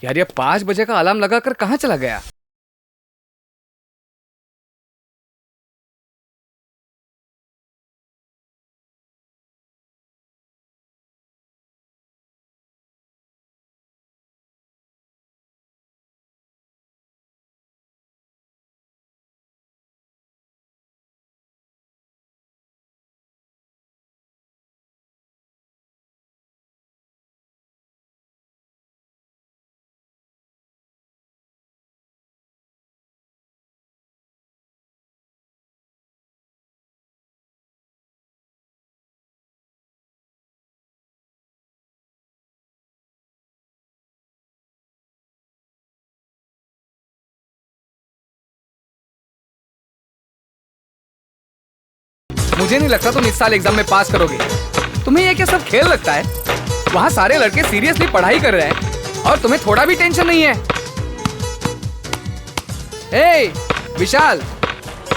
यार ये 5 बजे का अलार्म लगाकर कहाँ चला गया? मुझे नहीं लगता तुम इस साल एग्जाम में पास करोगे। तुम्हें ये क्या सब खेल लगता है? वहाँ सारे लड़के सीरियसली पढ़ाई कर रहे हैं और तुम्हें थोड़ा भी टेंशन नहीं है। ए, विशाल,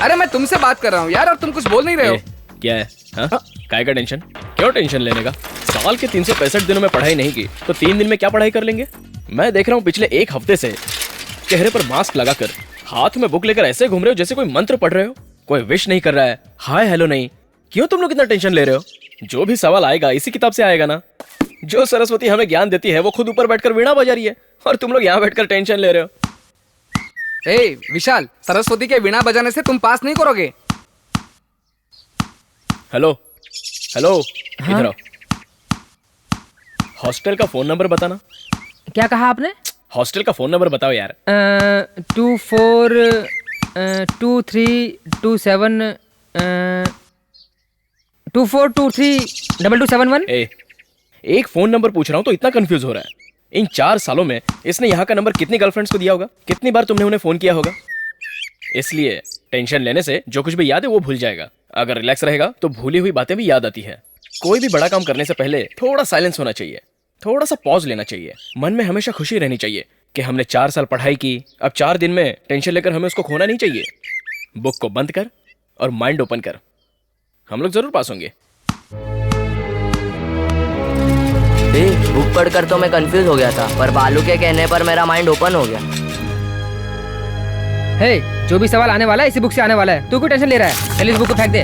अरे मैं तुमसे बात कर रहा हूँ यार और तुम कुछ बोल नहीं रहे हो। क्या है? काय का टेंशन? क्यों टेंशन लेने का? साल के 365 दिनों में पढ़ाई नहीं की तो 3 दिन में क्या पढ़ाई कर लेंगे? मैं देख रहा हूँ पिछले 1 हफ्ते से चेहरे पर मास्क लगाकर हाथ में बुक लेकर ऐसे घूम रहे हो जैसे कोई मंत्र पढ़ रहे हो। कोई विश नहीं कर रहा है, हाय हेलो नहीं। क्यों तुम लोग इतना टेंशन ले रहे हो? जो भी सवाल आएगा इसी किताब से आएगा ना। जो सरस्वती हमें ज्ञान देती है वो खुद ऊपर बैठकर वीणा बजा रही है और तुम लोग यहाँ बैठकर टेंशन ले रहे हो। ए विशाल, सरस्वती के वीणा बजाने से तुम पास नहीं करोगे। हेलो हेलो, इधर आओ। हॉस्टल का फोन नंबर बताना। क्या कहा आपने? हॉस्टल का फोन नंबर बताओ यार। 242327 24232271। एक फोन नंबर पूछ रहा हूँ तो इतना कंफ्यूज हो रहा है। इन 4 सालों में इसने यहाँ का नंबर कितनी गर्लफ्रेंड्स को दिया होगा? कितनी बार तुमने उन्हें फोन किया होगा? इसलिए टेंशन लेने से जो कुछ भी याद है वो भूल जाएगा। अगर रिलैक्स रहेगा तो भूली हुई बातें भी याद आती है। कोई भी बड़ा काम करने से पहले थोड़ा साइलेंस होना चाहिए, थोड़ा सा पॉज लेना चाहिए। मन में हमेशा खुशी रहनी चाहिए कि हमने 4 साल पढ़ाई की, अब 4 दिन में टेंशन लेकर हमें उसको खोना नहीं चाहिए। बुक को बंद कर और माइंड ओपन कर, हम लोग जरूर पास होंगे। बुक पढ़कर तो मैं कंफ्यूज हो गया था, पर बालू के कहने पर मेरा माइंड ओपन हो गया। हे, जो भी सवाल आने वाला है इसी बुक से आने वाला है। तू क्यों टेंशन ले रहा है? चल इस बुक को फेंक दे।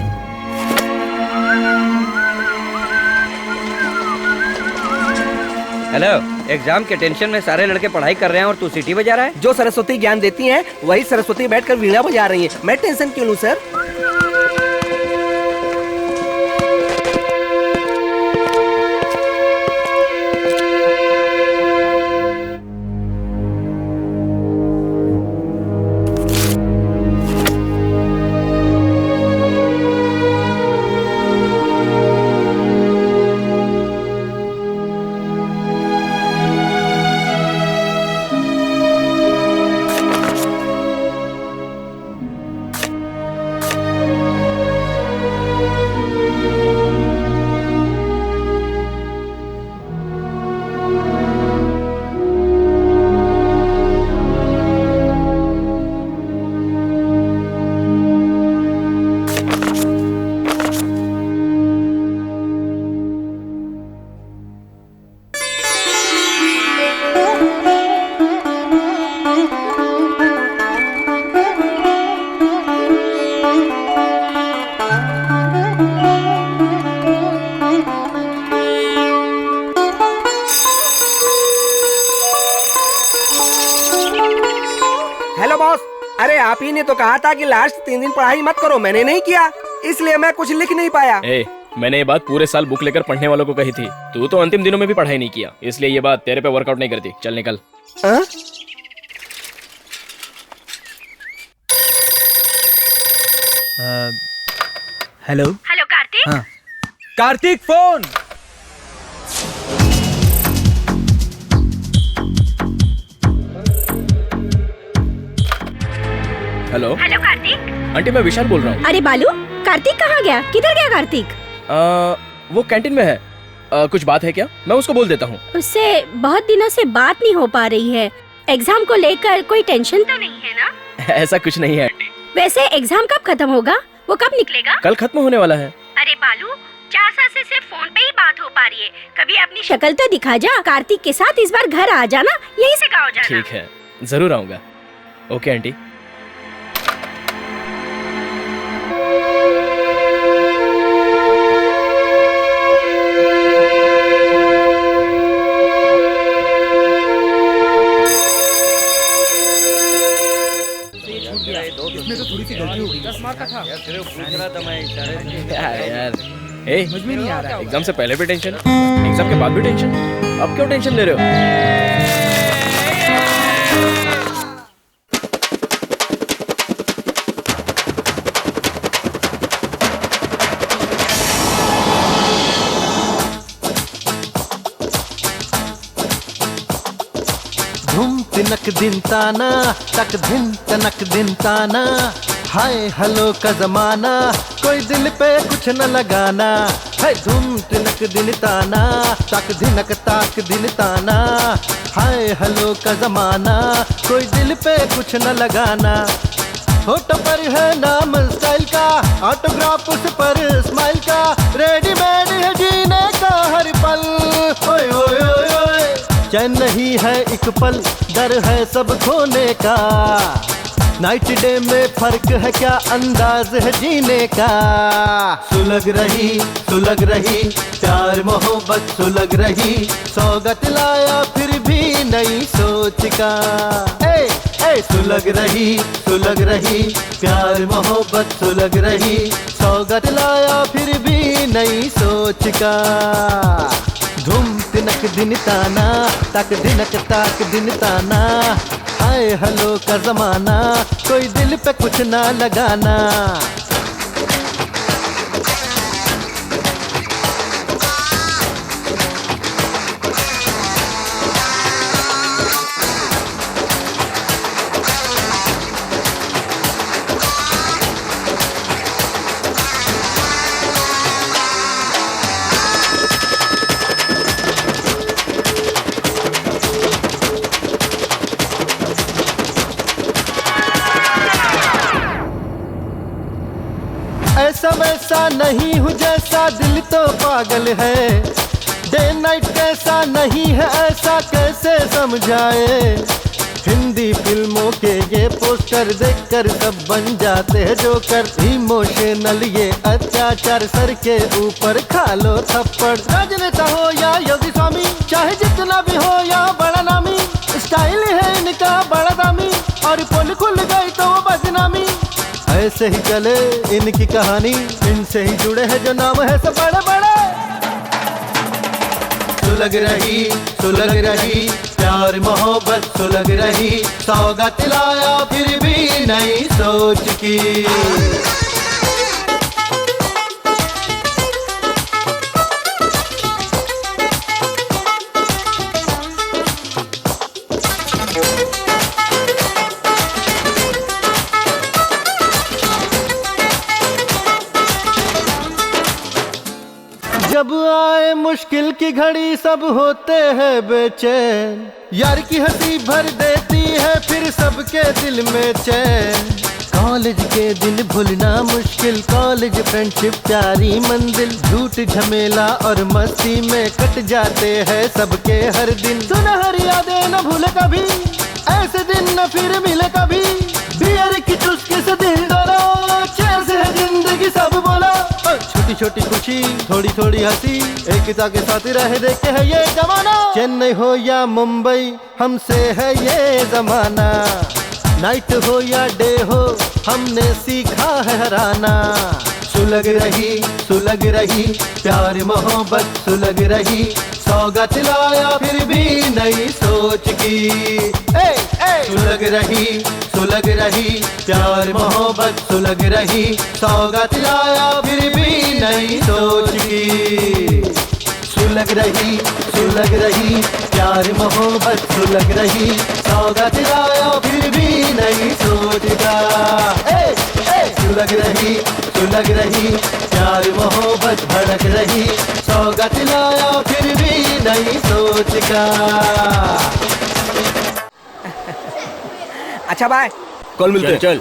हेलो, एग्जाम के टेंशन में सारे लड़के पढ़ाई कर रहे हैं और तू सीटी बजा रहा है। जो सरस्वती ज्ञान देती हैं वही सरस्वती बैठकर वीणा बजा रही हैं। मैं टेंशन क्यों लूं सर? हेलो बॉस, अरे आप ही ने तो कहा था कि लास्ट 3 दिन पढ़ाई मत करो। मैंने नहीं किया, इसलिए मैं कुछ लिख नहीं पाया। मैंने ये बात पूरे साल बुक लेकर पढ़ने वालों को कही थी। तू तो अंतिम दिनों में भी पढ़ाई नहीं किया, इसलिए ये बात तेरे पे वर्कआउट नहीं करती। चल निकल। Hello hello Kartik. हाँ Kartik phone. Hello hello Kartik. Aunty, मैं विशाल बोल रहा हूँ। अरे बालू, कार्तिक कहाँ गया? किधर गया कार्तिक? वो कैंटीन में है। कुछ बात है क्या? मैं उसको बोल देता हूँ। उससे बहुत दिनों से बात नहीं हो पा रही है। एग्जाम को लेकर कोई टेंशन तो नहीं है ना? ऐसा कुछ नहीं है आंटी। वैसे एग्जाम कब खत्म होगा? वो कब निकलेगा? कल खत्म होने वाला है। अरे बालू, 4 साल से सिर्फ फोन पे ही बात हो पा रही है। कभी अपनी शक्ल तो दिखा जा। कार्तिक के साथ इस बार घर आ जाना, यहीं से गाँव जाना। ठीक है, जरूर आऊंगा। Okay aunty. इसमें तो थोड़ी सी गलती हो गई। 10 मार्क का था। यार ए, समझ में नहीं आ रहा है। एग्जाम से पहले भी टेंशन, एग्जाम के बाद भी टेंशन। अब क्यों टेंशन ले रहे हो? धूम तिनक दिन ताना तक दिन तनक दिन ताना, हाय हेलो का जमाना कोई दिल पे कुछ न लगाना। है धूम तिनक दिन ताना तक दिनक ताक दिन ताना, हाय हेलो का जमाना कोई दिल पे कुछ न लगाना। होठ पर है नाम स्टाइल का, ऑटोग्राफ उस पर स्माइल का, रेडीमेड है जीने का हर पल। ओए ओए ओए ओए, चैन नहीं है एक पल, डर है सब खोने का। नाइट डे में फर्क है क्या, अंदाज है जीने का। सुलग रही प्यार मोहब्बत सुलग रही, सौगत लाया फिर भी नई सोच का। ए सुलग रही प्यार मोहब्बत सुलग रही, सौगत लाया फिर भी नई सोच का। धूम तिनक दिन ताना तक दिनक ताक दिन ताना, हाय हेलो का जमाना कोई दिल पे कुछ ना लगाना। ऐसा वैसा नहीं हूँ जैसा दिल तो पागल है, डे नाइट कैसा नहीं है ऐसा कैसे समझाए। हिंदी फिल्मों के ये पोस्टर देखकर सब बन जाते हैं जोकर, इमोशनल ये अत्याचार सर के ऊपर खा लो थप्पड़। राजनेता हो या योगी स्वामी, चाहे जितना भी हो या बड़ा नामी, स्टाइल है इनका बड़ा दामी, और पोल खुल गई तो वो बदनामी। ऐसे ही चले इनकी कहानी, इनसे ही जुड़े हैं जो नाम है सब बड़े बड़े। सुलग रही प्यार मोहब्बत सुलग रही, सौगात लाया फिर भी नई सोच की। जब आए मुश्किल की घड़ी सब होते हैं बेचैन, यार की हंसी भर देती है फिर सबके दिल में चैन। कॉलेज के दिन भूलना मुश्किल, कॉलेज फ्रेंडशिप प्यारी मंजिल, झूठ झमेला और मस्ती में कट जाते हैं सबके हर दिन। सुनहरी यादें न भूले कभी, ऐसे दिन न फिर मिले कभी, बियर की चुस्की से दिल डोलो, चैन से है जिंदगी सब बोलो। छोटी छोटी खुशी थोड़ी थोड़ी हंसी, एकता के साथ रह देखते हैं ये जमाना। चेन्नई हो या मुंबई हमसे है ये जमाना, नाइट हो या डे हो हमने सीखा है हराना। सुलग रही प्यार मोहब्बत सुलग रही, सौगात लाया फिर भी नई सोच की। सुलग रही प्यार मोहब्बत सुलग रही, सौगात लाया फिर भी नई सोच की। सुलग रही प्यार मोहब्बत सुलग रही, सौगात लाया फिर भी नई सोच का। सुलग रही प्यार मोहब्बत भड़क रही, सौगात लाया फिर भी नई सोच का। अच्छा बाय, कल मिलते हैं। चल।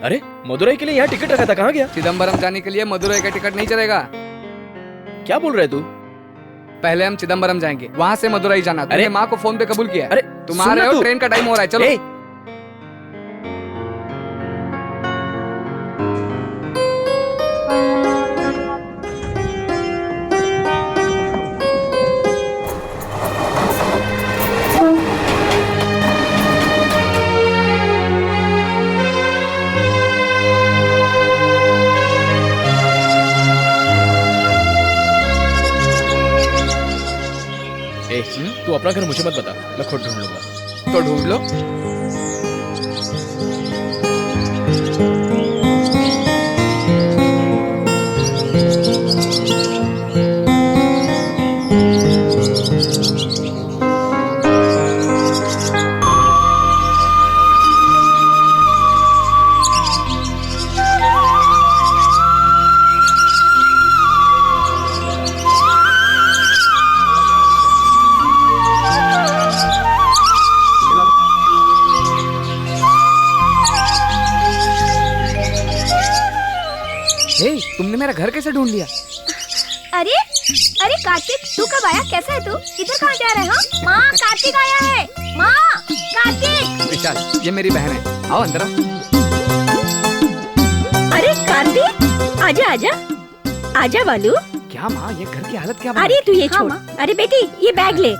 अरे मदुरई के लिए यहाँ टिकट रखा था, कहाँ गया? चिदम्बरम जाने के लिए मदुरई का टिकट नहीं चलेगा। क्या बोल रहे तू? पहले हम चिदम्बरम जाएंगे, वहाँ से मदुरई जाना। तुमने अरे माँ को फोन पे कबूल किया। अरे तुम आ सुन रहे ना हो, तू। ट्रेन का टाइम हो रहा है, चलो। ए, तू अपना घर मुझे मत बता, मैं खुद ढूंढ लूंगा। तो ढूंढ लो। तुमने मेरा घर कैसे ढूंढ लिया? अरे अरे कार्तिक, तू कब आया? कैसा है तू? इधर कहाँ जा रहा है? हाँ माँ, कार्तिक आया है। माँ, कार्तिक। विशाल, ये मेरी बहन है, आओ अंदर आओ। अरे कार्तिक, आजा आजा आजा बालू। क्या माँ, ये घर की हालत क्या बना? अरे तू ये छोड़। अरे बेटी, ये बैग ले,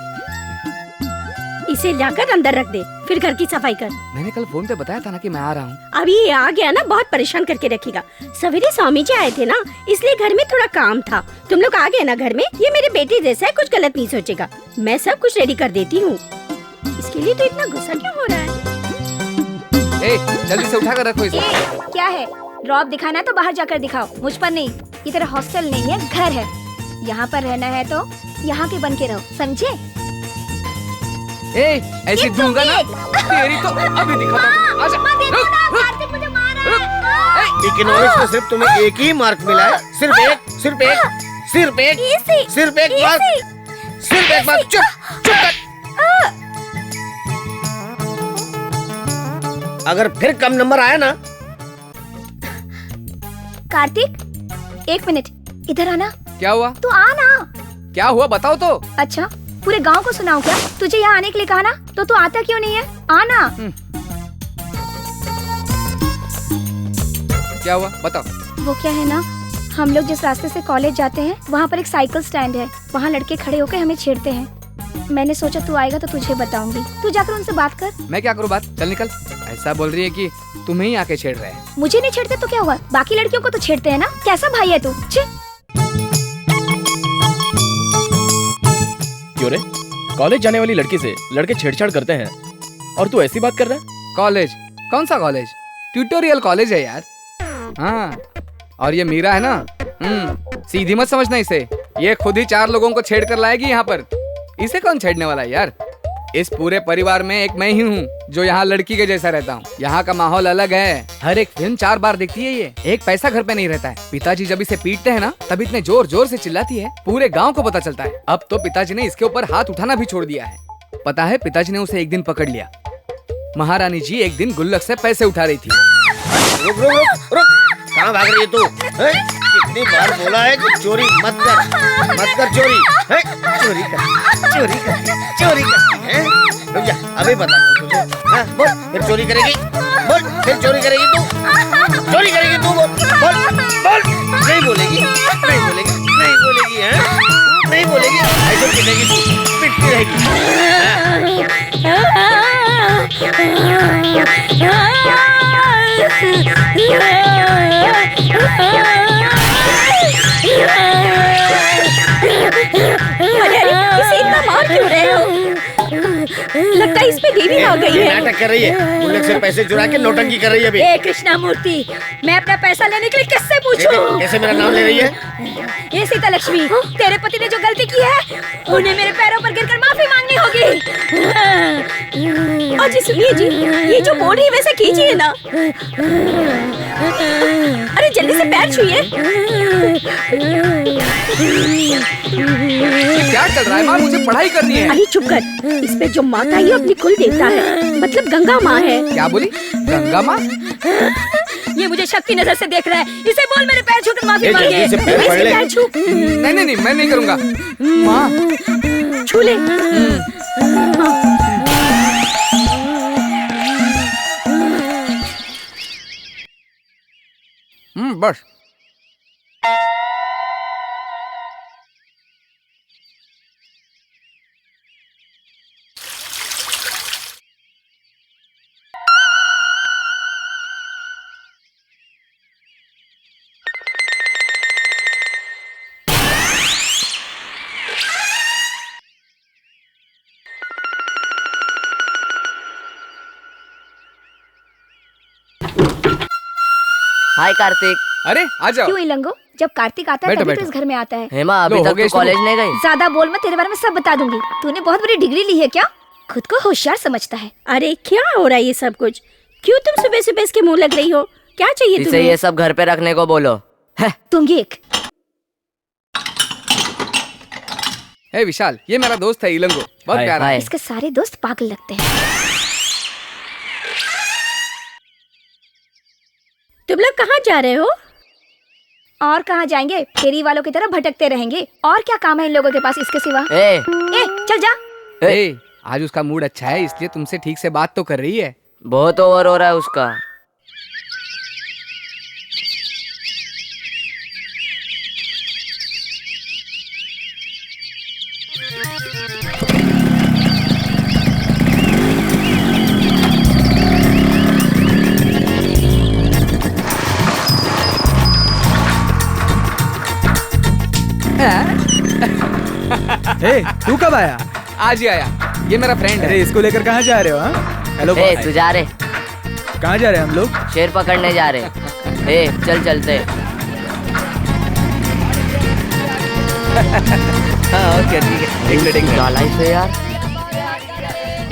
इसे लाकर अंदर रख दे, फिर घर की सफाई कर। मैंने कल फोन पे बताया था ना कि मैं आ रहा हूँ। अभी ये आ गया ना, बहुत परेशान करके रखेगा। सवेरे स्वामी जी आए थे ना, इसलिए घर में थोड़ा काम था। तुम लोग आ गए ना घर में, ये मेरे बेटे जैसा है, कुछ गलत नहीं सोचेगा। मैं सब कुछ रेडी कर देती हूँ। इसके लिए तो इतना गुस्सा क्यों हो रहा है? ए, जल्दी से उठा कर रखो इसे। क्या है? रौब दिखाना है तो बाहर जाकर दिखाओ, मुझ पर नहीं। ये तेरा हॉस्टल नहीं है, घर है। यहाँ पर रहना है तो यहाँ के बन के रहो, समझे? ए, ऐसे दूंगा ना तेरी तो अभी दिखाता हूँ। आजा, कार्तिक मुझे मार रहा है। इकोनॉमिक्स में सिर्फ तुम्हें एक ही मार्क मिला है, सिर्फ एक मार्क, सिर्फ एक मार्क। चुप कर। अगर फिर कम नंबर आया ना। कार्तिक, 1 मिनट, इधर आना। क्या हुआ? तू आना। क्या हुआ बताओ तो। अच्छा, पूरे गांव को सुनाऊं क्या? तुझे यहाँ आने के लिए कहा ना, तो तू आता क्यों नहीं है? आना। क्या हुआ बताओ। वो क्या है ना, हम लोग जिस रास्ते से कॉलेज जाते हैं, वहाँ पर एक साइकिल स्टैंड है। वहाँ लड़के खड़े होकर हमें छेड़ते हैं। मैंने सोचा तू आएगा तो तुझे बताऊंगी। तू जाकर उनसे बात कर। मैं क्या करूँ बात? चल निकल। ऐसा बोल रही है कि तुम्हें ही आके छेड़ रहे हैं। मुझे नहीं छेड़ते तो क्या हुआ? बाकी लड़कियों को तो छेड़ते हैं ना। कैसा भाई है तू? क्यों रे? कॉलेज जाने वाली लड़की से लड़के छेड़छाड़ करते हैं और तू ऐसी बात कर रहा है? कॉलेज? कौन सा कॉलेज? ट्यूटोरियल कॉलेज है यार। हाँ, और ये मीरा है ना, सीधी मत समझना इसे। ये खुद ही 4 लोगों को छेड़ कर लाएगी यहाँ पर। इसे कौन छेड़ने वाला है यार? इस पूरे परिवार में एक मैं ही हूँ जो यहाँ लड़की के जैसा रहता हूँ। यहाँ का माहौल अलग है। हर एक फिल्म 4 बार देखती है ये। एक पैसा घर पे नहीं रहता है। पिताजी जब इसे पीटते हैं ना, तब इतने जोर जोर से चिल्लाती है, पूरे गांव को पता चलता है। अब तो पिताजी ने इसके ऊपर हाथ उठाना भी छोड़ दिया है। पता है, पिताजी ने उसे एक दिन पकड़ लिया। महारानी जी एक दिन गुल्लक से पैसे उठा रही थी। रुक रुक रुक रुक, कहाँ भाग रही है तू? कितनी बार बोला है कि चोरी मत कर चोरी। चोरी करती है। रुक जा, अभी बता तुझे। हाँ, बोल, फिर चोरी करेगी? बोल, फिर चोरी करेगी तू? चोरी करेगी तू? बोल। नहीं बोलेगी, हैं? नहीं बोलेगी, ऐसे पिटेगी तू, पिटती रहेगी। इसे इतना मार क्यों रहे हो? लगता है इस पे देवी आ गई है। नाटक कर रही है, गुल्लक से पैसे चुरा के नौटंकी कर रही है अभी। ए कृष्णा मूर्ति, मैं अपना पैसा लेने के लिए किससे पूछूं? कैसे मेरा नाम ले रही है? ये सीता लक्ष्मी, तेरे पति ने जो गलती की है, उन्हें मेरे पैरों पर गिरकर माफी मांगनी होगी। अजी सुनिए जी, ये जो बोल रही है वैसे कीजिए ना। अरे जल्दी से पैर छुइए। क्या चल रहा है माँ? मुझे पढ़ाई करनी है। अरे चुप कर। इस पे जो माता है अपनी कुल देवता है, मतलब गंगा माँ है। क्या बोली? गंगा माँ? ये मुझे शक की नजर से देख रहा है। इसे बोल मेरे पैर छूकर माफी ए, जल्दी मांगे। से पैर पकड़ ले। पैर छू। नहीं मैं नहीं करूंगा। माँ छू ले। बस। हाय कार्तिक। अरे आ जाओ। क्यों इलंगो, जब कार्तिक आता है बैठो, तभी तो बैठो। इस घर में आता है। हेमा अभी लो, हो तक गया तो कॉलेज नहीं गई? ज्यादा बोल, मैं तेरे बारे में सब बता दूंगी। तूने बहुत बड़ी डिग्री ली है क्या? खुद को होशियार समझता है। अरे क्या हो रहा है ये सब कुछ? क्यों तुम सुबह सुबह इसके मुंह लग रही हो? क्या चाहिए इसे तुम्हें? ये सब घर पे रखने को बोलो। दूंगी एक। हे विशाल, ये मेरा दोस्त है इलंगो, बहुत हाय, प्यारा है। हाय। इसके सारे दोस्त पागल लगते हैं। तुम लोग कहाँ जा रहे हो? और कहाँ जाएंगे? फेरी वालों की तरह भटकते रहेंगे। और क्या काम है इन लोगों के पास इसके सिवा? ए, चल जा। ए, आज उसका मूड अच्छा है इसलिए तुमसे ठीक से बात तो कर रही है। बहुत ओवर हो रहा है उसका। हे, तू कब आया? आज ही आया, ये मेरा फ्रेंड अरे है। इसको लेकर कहाँ जा रहे हो? हाँ, हेलो ए, तू जा रहे? कहाँ जा रहे हैं हम लोग? शेर पकड़ने जा रहे। ए, चल चलते। हाँ ओके ठीक है। एक मिनट क्या लाइफ है यार।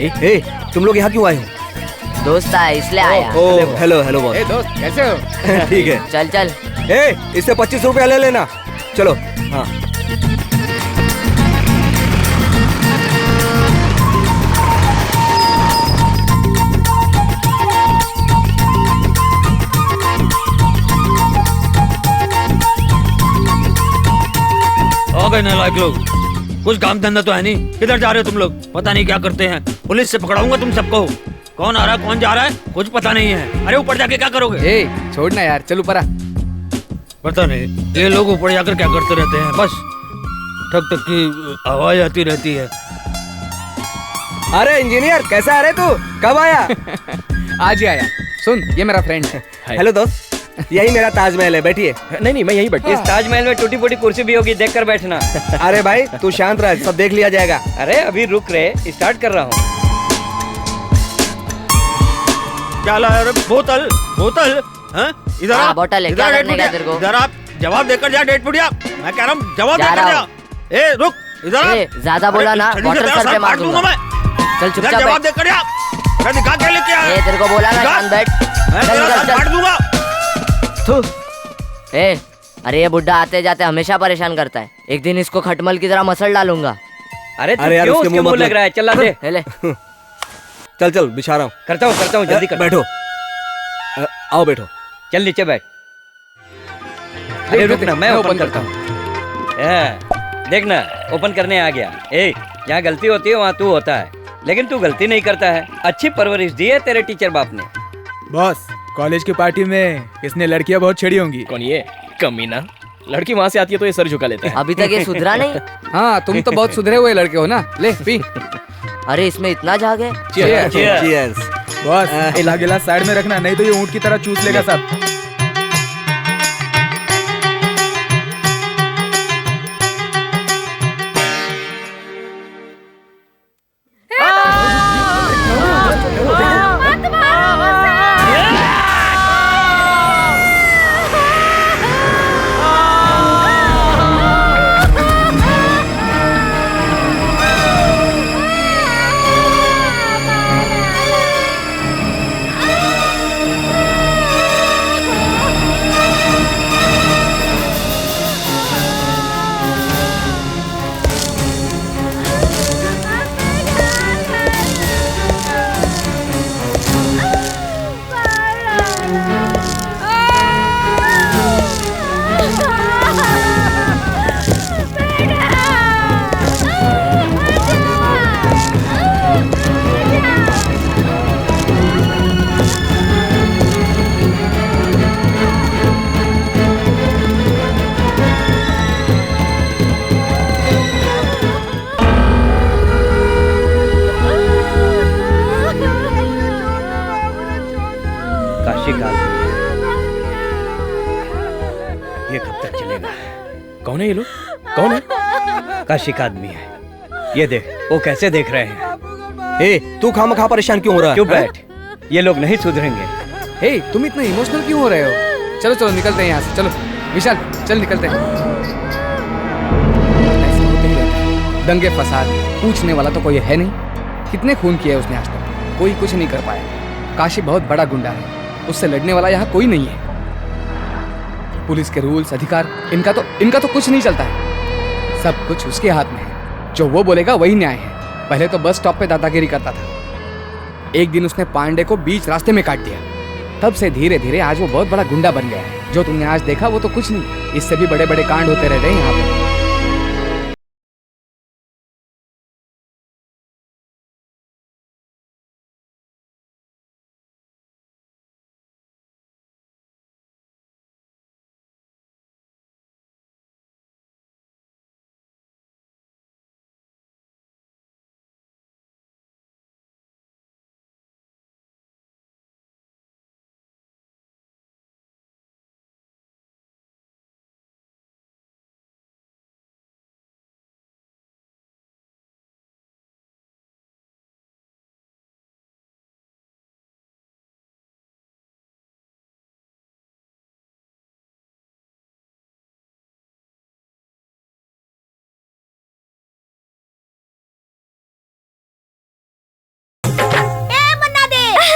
ए, तुम लोग यहाँ क्यों आए हो? दोस्त आया इसलिए आया। ओ हेलो हेलो बॉस। ए दोस्त, कैसे हो? ठीक है। चल चल। ए, इससे 25 रुपया ले लेना। चलो। हाँ हो गए नालायक लोग, कुछ काम धंधा तो है नहीं। किधर जा रहे हो तुम लोग? पता नहीं क्या करते हैं। पुलिस से पकड़ाऊंगा तुम सबको। कौन आ रहा है कौन जा रहा है कुछ पता नहीं है। अरे ऊपर जाके क्या करोगे? ए, छोड़ना यार, चल ऊपर आ। पता नहीं ये लोग ऊपर जाकर क्या करते रहते हैं। बस ठक ठक की आवाज आती रहती है। अरे इंजीनियर, कैसा आ रहे तू? कब आया? आज ही आया। सुन, ये मेरा फ्रेंड है। हेलो दोस्त, यही मेरा ताजमहल है, बैठिए। नहीं मैं यहीं बैठ। इस ताजमहल में टूटी फूटी कुर्सी भी होगी, देख कर बैठना। अरे भाई तू शांत रह, सब देख लिया जाएगा। अरे अभी रुक रहे, स्टार्ट कर रहा हूँ। क्या लाया रे? बोतल बोतल हाँ? इधर हाँ, आ। बोतल है, इधर क्या आ, करने डेढ़ का फुटिया। तेरे को? इधर आप जवाब देकर जा। डेढ़ फुटिया, मैं कह रहा हूँ जवाब जा देकर रहा जा। हूँ। ए रुक, इधर आ। ए, ज्यादा बोला ना, छड़ी से बॉटल तेरा सर पे मार फाड़ दूंगा। मैं। चल इधर चुपचाप जवाब बैठ। देकर जा। मैं दिखा के लेके आया। ए, तेरे को बोला ना, जा। शांत बैठ। मैं चल, तेरा चल, सर फाड़ चल। दूंगा। ए, अरे ये बुड्ढा आते जाते हमेशा परेशान करता है। एक दिन इसको खटमल की तरह मसल डालूंगा। अरे तू अरे यार, क्यों उसके उसके मुंह मुंह मत लग लग। रहा है? चल दे। ले ले। चल चल बिछा रहा हूँ। करता हूँ जल्दी कर। बैठो। आओ बैठो। चल नीचे बैठ। अरे रुक ना, मैं मैं ओपन ओपन करता हूँ। देखना, ओपन करने आ गया। ए, जहाँ गलती होती है वहाँ तू होता है, लेकिन तू गलती नहीं करता है। अच्छी परवरिश दी है तेरे टीचर बाप ने। बॉस, कॉलेज की पार्टी में इसने लड़कियां बहुत छेड़ी होंगी। कौन ये कमीना? लड़की वहां से आती है तो ये सर झुका लेता है। अभी तक ये सुधरा नहीं। हाँ, तुम तो बहुत सुधरे हुए लड़के हो ना। ले पी। अरे इसमें इतना झाग है। Cheers. बॉस, इला गिलास साइड में रखना, नहीं तो ये ऊँट की तरह चूस लेगा सब। कौन है ये लोग? कौन है? काशिक आदमी है। ये देख, वो कैसे देख रहे हैं। ए, तू खामखा परेशान क्यों हो रहा है? चुप बैठ, ये लोग नहीं सुधरेंगे। हे, तुम इतने इमोशनल क्यों हो रहे हो? चलो चलो निकलते हैं यहाँ से, चलो विशाल चल निकलते हैं। ऐसे होते ही रहता है। दंगे फसाद पूछने वाला तो कोई है नहीं। कितने खून किए उसने आज तक, कोई कुछ नहीं कर पाया। काशी बहुत बड़ा गुंडा है, उससे लड़ने वाला यहाँ कोई नहीं है। पुलिस के रूल्स अधिकार इनका तो कुछ नहीं चलता है। सब कुछ उसके हाथ में है, जो वो बोलेगा वही न्याय है। पहले तो बस स्टॉप पे दादागिरी करता था, एक दिन उसने पांडे को बीच रास्ते में काट दिया। तब से धीरे धीरे आज वो बहुत बड़ा गुंडा बन गया है। जो तुमने आज देखा वो तो कुछ नहीं, इससे भी बड़े बड़े कांड होते रहते हैं यहाँ पे।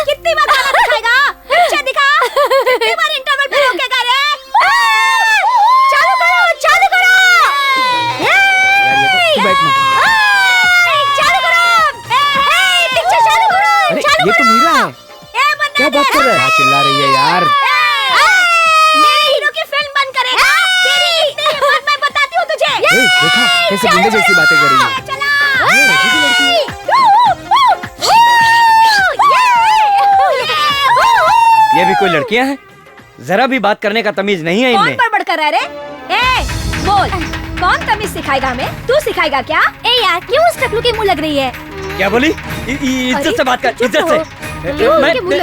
कितनी बार खाना दिखाएगा? पिक्चर दिखा। कितनी बार इंटरवल पे रोकेगा रे? चालू करो, चालू करो। चालू करो। पिक्चर चालू करो। अरे ये तो मीरा है। क्या बात कर रहा है? चिल्ला रही है यार। मेरे हीरो की फिल्म बंद करेगा? तेरी इतनी हिम्मत मैं बताती हूँ तुझे। देखा कैसे गुंडे जैसी बातें कर रही है। ये भी कोई लड़कियां हैं? जरा भी बात करने का तमीज नहीं है कौन इनमें। बड़बड़ कर रहा है रे? बोल, कौन तमीज सिखाएगा हमें? तू सिखाएगा क्या? यार क्यों उस टकलू की मुंह लग रही है? क्या बोली? इज्जत से बात कर, इज्जत से।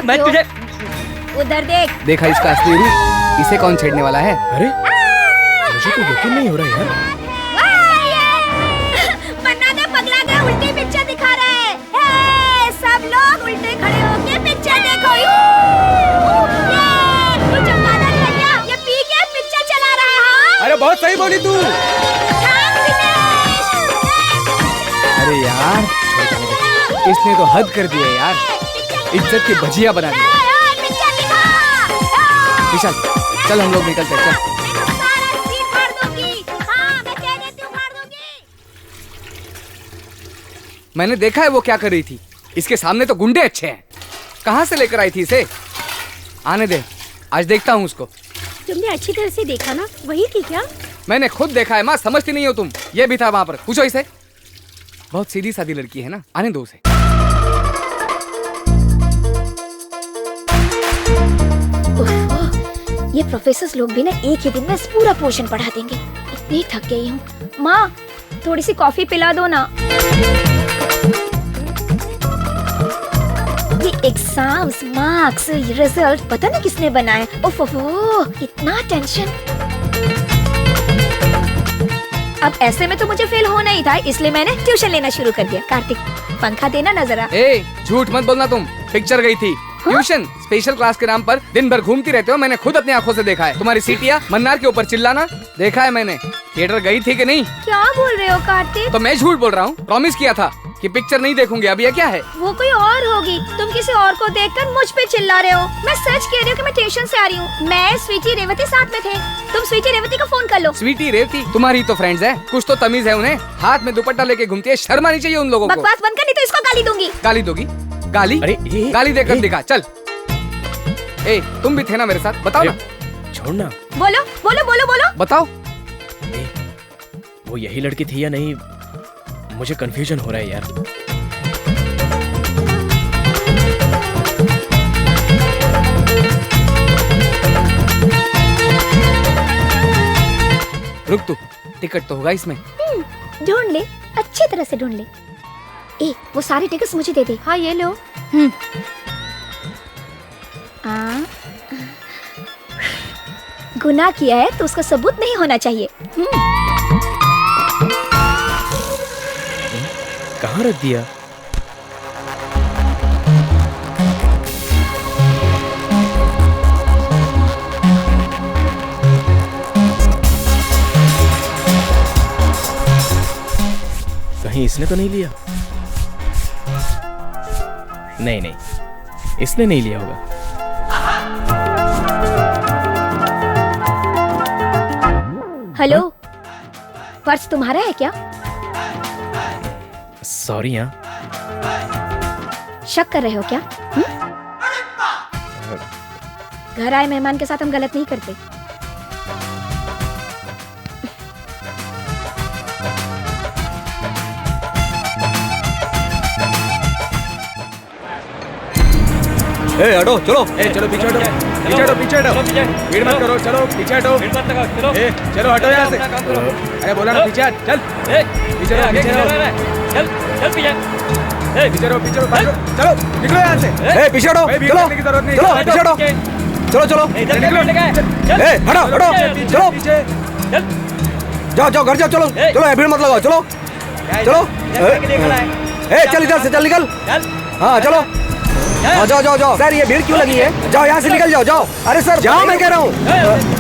मैं तुझे उधर देख। देखा इसका असली रूप? इसे कौन छेड़ने वाला है? अरे मुझे तो यकीन नहीं हो रहा यार। मन्ना दे पगला दे, उल्टी पिक्चर दिखा रहा है। सब लोग उल्टे खड़े होके पिक्चर देखो। तू चमकाना नहीं है क्या? ये पी के पिक्चर चला रहा है। अरे बहुत सही बोली तू। अरे यार इसने तो हद कर दी है यार, इज्जत की भजिया बना दी। विशाल चल हम लोग निकलते हैं, चल। मैंने देखा है वो क्या कर रही थी। इसके सामने तो गुंडे अच्छे हैं। कहाँ से लेकर आई थी इसे? आने दे, आज देखता हूँ उसको। तुमने अच्छी तरह से देखा ना? वही थी क्या? मैंने खुद देखा है माँ, समझती नहीं हो तुम। ये भी था वहाँ पर, पूछो इसे। बहुत सीधी सादी लड़की है ना, आने दो उसे। ये प्रोफेसर लोग भी ना एक ही दिन में पूरा पोर्शन पढ़ा देंगे। इतनी थक गई हूँ। माँ थोड़ी सी कॉफी पिला दो ना। ये एग्जाम्स, मार्क्स, रिजल्ट पता नहीं किसने बनाए। ओफो, इतना टेंशन। अब ऐसे में तो मुझे फेल होना ही था, इसलिए मैंने ट्यूशन लेना शुरू कर दिया। कार्तिक पंखा देना ना जरा। झूठ मत बोलना, तुम पिक्चर गई थी। ट्यूशन स्पेशल क्लास के नाम पर दिन भर घूमती रहते हो। मैंने खुद अपनी आंखों से देखा है। तुम्हारी सीटियाँ मन्नार के ऊपर चिल्लाना देखा है मैंने। थिएटर गई थी कि नहीं? क्या बोल रहे हो कार्तिक? तो मैं झूठ बोल रहा हूँ? प्रॉमिस किया था कि पिक्चर नहीं देखूंगी। अब ये क्या है? वो कोई और होगी। तुम किसी और को देखकर मुझ पे चिल्ला रहे हो। मैं सच कह रही हूँ कि मैं ट्यूशन से आ रही हूँ। मैं स्वीटी रेवती साथ में थे। तुम स्वीटी रेवती को फोन कर लो। स्वीटी रेवती तुम्हारी तो फ्रेंड्स है, कुछ तो तमीज है उन्हें। हाथ में दुपट्टा लेके घूमती है, शर्म आनी चाहिए उन लोगों को। बकवास बंद कर, नहीं तो इसको गाली दूंगी। गाली दोगी? गाली? गाली देकर दिखा, चल। तुम भी थे ना मेरे साथ, बताओ ना। छोड़ना। बोलो बोलो बोलो बोलो। बताओ। वो यही लड़की थी या नहीं, मुझे कंफ्यूजन हो रहा है यार। रुक तू, टिकट तो होगा इसमें। ढूंढ ले, अच्छी तरह से ढूंढ ले। वो सारे टिकट्स मुझे दे दे। हाँ ये लो। गुनाह किया है तो उसका सबूत नहीं होना चाहिए। कहाँ रख दिया? कहीं इसने तो नहीं लिया? नहीं नहीं, इसने नहीं लिया होगा। हेलो, पर्स तुम्हारा है क्या? सॉरी। हाँ, शक कर रहे हो क्या? घर आए मेहमान के साथ हम गलत नहीं करते। ए हटो, चलो। ए चलो पीछे हटो, पीछे हटो, पीछे हटो, भीड़ मत करो, चलो पीछे हटो। ए चलो हटो यहाँ से। अरे बोला ना पीछे हट, चल। पीछे रहो, पीछे रहो, चल चल पीछे पीछे रहो, पीछे रहो, चलो निकलो यहाँ से। ए पीछे हटो, भाई, भीड़ चलो करने की जरूरत नहीं। चलो, पीछे हटो, चलो चलो। ए हटो हटो, चलो पीछे जाओ जाओ, घर जाओ, चलो चलो, भीड़ मत लगाओ, चलो चलो। ए चल इधर से, चल निकल। हाँ चलो, हाँ जाओ जाओ जाओ। सर ये भीड़ क्यों लगी है? जाओ यहाँ से निकल जाओ, जाओ। अरे सर जाओ, मैं कह रहा हूँ।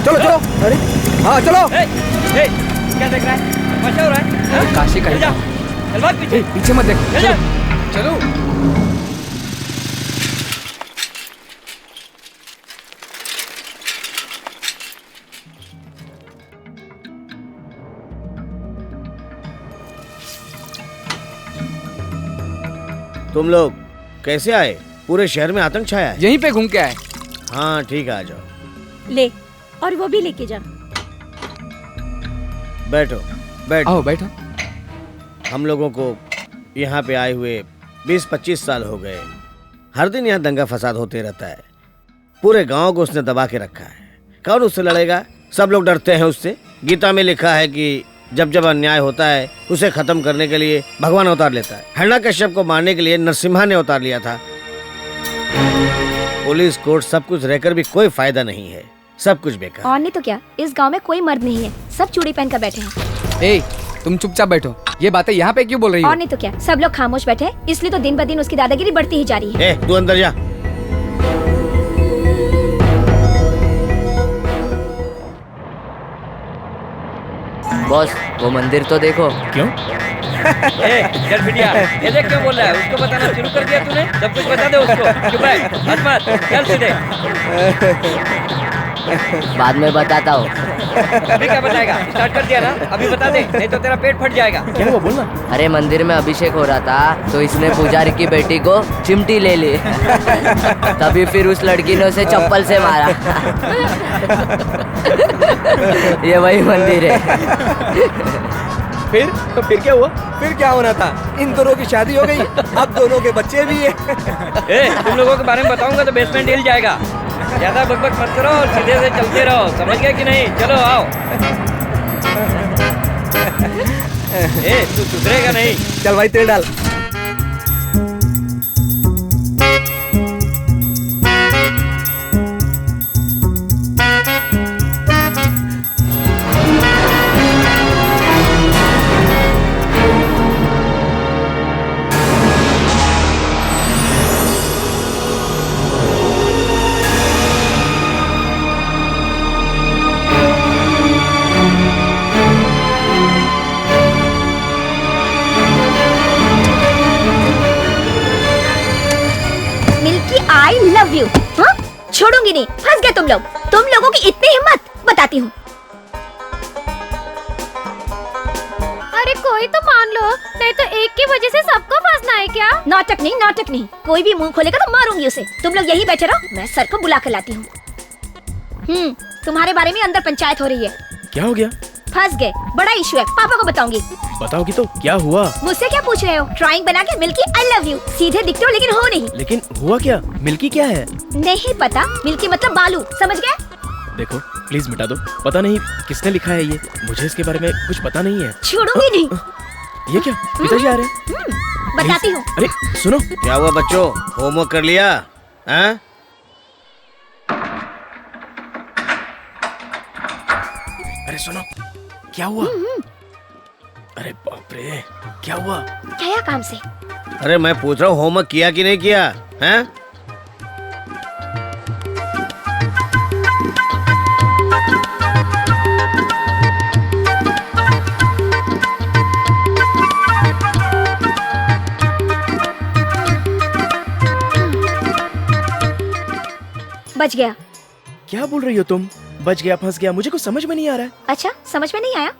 चलो चलो, अरे हाँ चलो। क्या देख रहा है? मजा हो रहा है? काशी का जा, चल भाग पीछे। पीछे मत देख, चल जा। चलो। तुम लोग कैसे आए? पूरे शहर में आतंक छाया है। यहीं पे घूम के आए। हाँ ठीक है, आ जाओ। ले, और वो भी लेके जा। बैठो बैठो। आओ बैठो। हम लोगों को यहाँ पे आए हुए 20-25 साल हो गए। हर दिन यहाँ दंगा फसाद होते रहता है। पूरे गांव को उसने दबा के रखा है। कौन उससे लड़ेगा? सब लोग डरते हैं उससे। गीता में लिखा है कि जब जब अन्याय होता है उसे खत्म करने के लिए भगवान अवतार लेता है। हिरण्यकश्यप को मारने के लिए नरसिम्हा ने अवतार लिया था। पुलिस कोर्ट सब कुछ रहकर भी कोई फायदा नहीं है, सब कुछ बेकार। और नहीं तो क्या, इस गांव में कोई मर्द नहीं है, सब चूड़ी पहन कर बैठे हैं। ए तुम चुपचाप बैठो। ये बातें यहाँ पे क्यों बोल रही हो? और नहीं तो क्या, सब लोग खामोश बैठे हैं, इसलिए तो दिन ब दिन उसकी दादागिरी बढ़ती ही जा रही है। ए तू अंदर जा। बॉस वो मंदिर तो देखो। क्यों? चल बिटिया, ये देख क्यों बोल रहा है? उसको बताना शुरू कर दिया तूने? सब कुछ बता दे उसको। चुप रह, हट मत, चल सीधे। बाद में बताता हूँ। अभी क्या बताएगा? स्टार्ट कर दिया ना, अभी बता दे, नहीं तो तेरा पेट फट जाएगा। क्या हुआ, बोलना। अरे मंदिर में अभिषेक हो रहा था तो इसने पुजारी की बेटी को चिमटी ले ली। तभी फिर उस लड़की ने उसे चप्पल से मारा। ये वही मंदिर है। फिर क्या हुआ? फिर क्या होना था? इन दोनों की शादी हो गई, अब दोनों के बच्चे भी है। तुम लोगों के बारे में बताऊंगा तो बेसमेंट हिल जाएगा। ज्यादा बकबक मत करो और सीधे से चलते रहो, समझ गए कि नहीं? चलो आओ। तू सुधरेगा नहीं। चल भाई तेल डाल। I love you. हाँ छोड़ूंगी नहीं, फंस गए तुम लोग। तुम लोगों की इतनी हिम्मत, बताती हूँ। अरे कोई तो मान लो, नहीं तो एक की वजह से सबको फंसना है क्या? नाटक नहीं, नाटक नहीं। कोई भी मुंह खोलेगा तो मारूंगी उसे। तुम लोग यही बैठे रहो, मैं सर को बुला कर लाती हूँ। तुम्हारे बारे में अंदर पंचायत हो रही है। क्या हो गया? फंस गए, बड़ा इशू है, पापा को बताऊंगी। बताओगी तो क्या हुआ? मुझसे क्या पूछ रहे हो? ड्राइंग बना के मिल्की आई लव यू। सीधे दिखते हो लेकिन हो नहीं। लेकिन हुआ क्या? मिल्की क्या है? नहीं पता, मिल्की मतलब बालू, समझ गए? देखो प्लीज मिटा दो, पता नहीं किसने लिखा है ये, मुझे इसके बारे में कुछ पता नहीं है। छोड़ूंगी नहीं। ये क्या, पिताजी आ रहे हैं? बताती हूँ। अरे सुनो। क्या हुआ बच्चों, होमवर्क कर लिया? हाँ? अरे सुनो, क्या हुआ? अरे बाप रे, क्या हुआ? गया काम से। अरे मैं पूछ रहा हूँ होमवर्क किया कि नहीं किया हैं? बच गया। क्या बोल रही हो तुम? बच गया, फंस गया, मुझे कुछ समझ में नहीं आ रहा है। अच्छा, समझ में नहीं आया?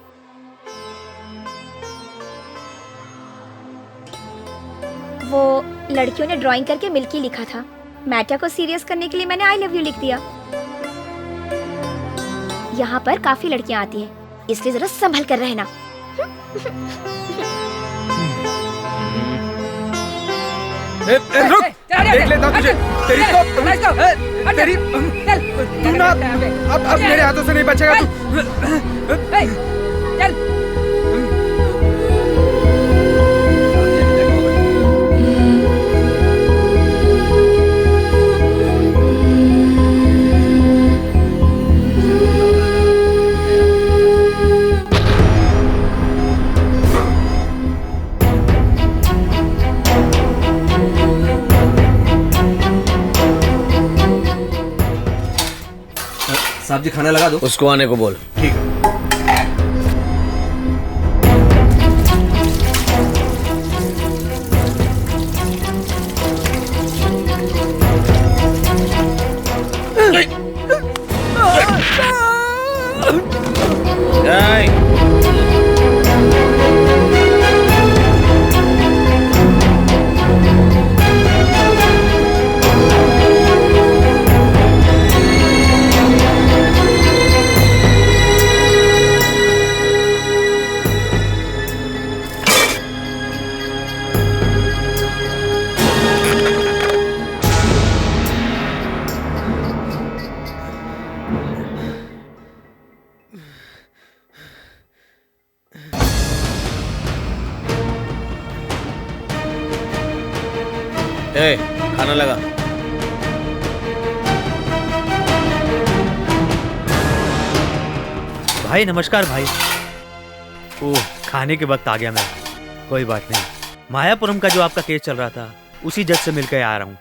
वो लड़कियों ने ड्राइंग करके मिल्की लिखा था। मैटर को सीरियस करने के लिए मैंने आई लव यू लिख दिया। यहाँ पर काफी लड़कियाँ आती हैं, इसलिए जरा संभल कर रहना। रुक, देख लेता हूँ तुझे। तेरी तू ना अब मेरे हाथों से नहीं बचेगा तू। चल। साहब जी खाना लगा दो। उसको आने को बोल। ठीक। खाना लगा। भाई नमस्कार भाई। ओह, खाने के वक्त आ गया मैं। कोई बात नहीं। मायापुरम का जो आपका केस चल रहा था, उसी जज से मिलकर आ रहा हूँ।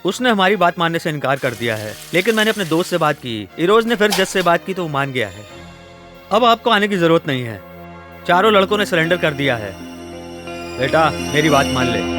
उसने हमारी बात मानने से इनकार कर दिया है, लेकिन मैंने अपने दोस्त से बात की, इरोज ने फिर जज से बात की तो वो मान गया है। अब आपको आने की जरूरत नहीं है। चारों लड़कों ने सरेंडर कर दिया है। बेटा मेरी बात मान ले।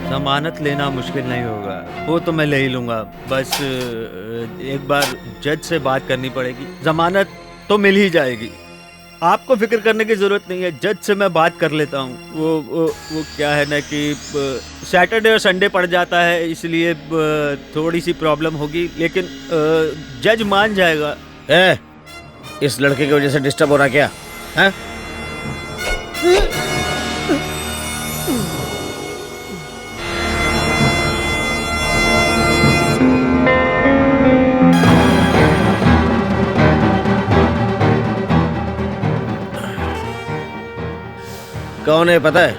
जमानत लेना मुश्किल नहीं होगा, वो तो मैं ले ही लूंगा। बस एक बार जज से बात करनी पड़ेगी, जमानत तो मिल ही जाएगी। आपको फिक्र करने की जरूरत नहीं है, जज से मैं बात कर लेता हूँ। वो क्या है ना कि सैटरडे और संडे पड़ जाता है, इसलिए थोड़ी सी प्रॉब्लम होगी, लेकिन जज मान जाएगा। इस लड़के की वजह से डिस्टर्ब हो रहा क्या है? कौन है पता है?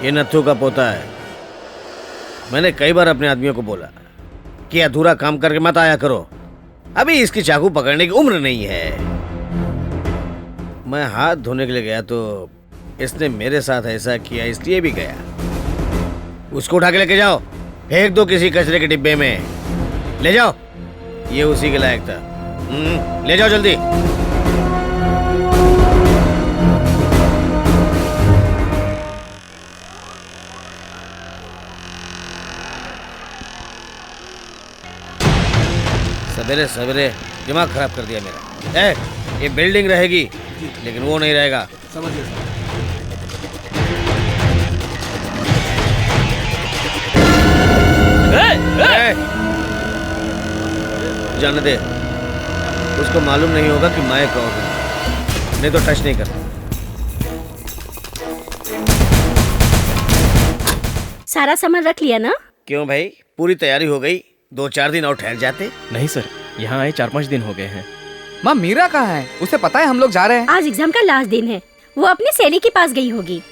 ये नत्थू का पोता है। मैंने कई बार अपने आदमियों को बोला कि अधूरा काम करके मत आया करो, अभी इसकी चाकू पकड़ने की उम्र नहीं है। मैं हाथ धोने के लिए गया तो इसने मेरे साथ ऐसा किया, इसलिए भी गया। उसको उठा के लेके जाओ, फेंक दो किसी कचरे के डिब्बे में, ले जाओ, ये उसी के लायक था। ले जाओ जल्दी। सवेरे सवेरे दिमाग खराब कर दिया मेरा। ये बिल्डिंग रहेगी लेकिन वो नहीं रहेगा। समझ गया। जाने दे, उसको मालूम नहीं होगा कि मैं कौन हूं, नहीं तो टच नहीं करता। सारा सामान रख लिया ना? क्यों भाई, पूरी तैयारी हो गई? 2-4 दिन और ठहर जाते। नहीं सर, यहाँ आए 4-5 दिन हो गए हैं। माँ मीरा कहाँ है? उसे पता है हम लोग जा रहे हैं? आज एग्जाम का लास्ट दिन है, वो अपनी सहेली के पास गई होगी।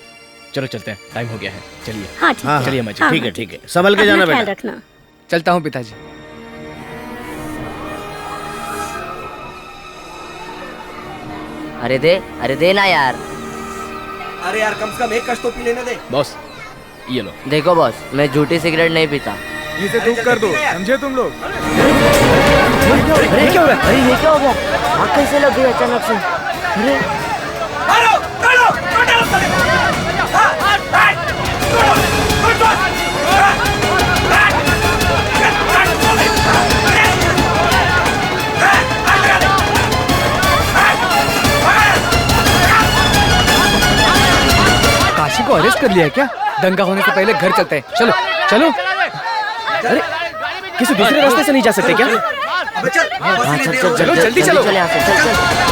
चलो चलते हैं, टाइम हो गया है, चलिए। हाँ ठीक है। चलिए अम्मा जी। हाँ, ठीक है हाँ, ठीक है, संभल के जाना अपना ख्याल बेटा। रखना। चलता हूँ पिताजी। अरे दे ना यार। अरे यार कम से कम एक कश तो पी लेने दे। बॉस ये लो। देखो बॉस, मैं झूठी सिगरेट नहीं पीता। इसे दूर कर दो, समझे तुम लोग? अरे क्या हो रहा है? अरे ये क्या हो गया? आग कैसे लग गई अचानक से? अरे काशी को अरेस्ट कर लिया है क्या? दंगा होने से पहले घर चलते हैं। चलो चलो। अरे किसी दूसरे रास्ते से नहीं जा सकते क्या? हाँ चल चलो, जल्दी चलो। चल यहाँ से, चल।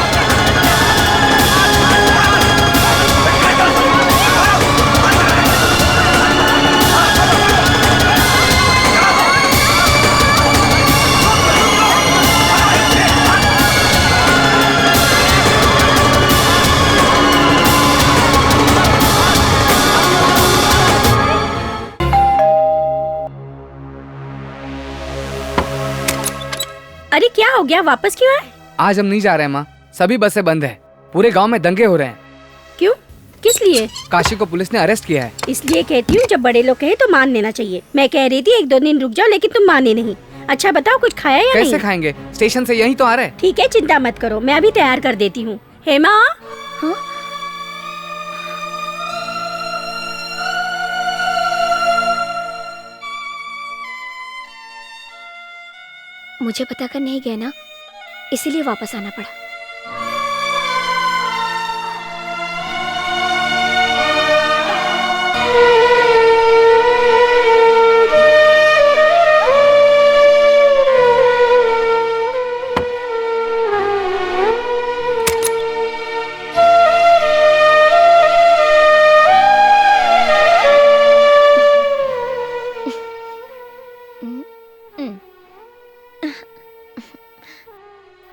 अरे क्या हो गया, वापस क्यों आए? आज हम नहीं जा रहे हैं माँ, सभी बसें बंद है। पूरे गांव में दंगे हो रहे हैं। क्यों, किस लिए? काशी को पुलिस ने अरेस्ट किया है। इसलिए कहती हूँ जब बड़े लोग कहे तो मान लेना चाहिए। मैं कह रही थी 1-2 दिन रुक जाओ, लेकिन तुम माने नहीं। अच्छा बताओ, कुछ खाया या कैसे नहीं? खाएंगे? स्टेशन से यहीं तो आ रहे हैं। ठीक है, चिंता मत करो, मैं अभी तैयार कर देती हूँ। हेमा, हाँ? मुझे पता कर नहीं गए ना, इसीलिए वापस आना पड़ा।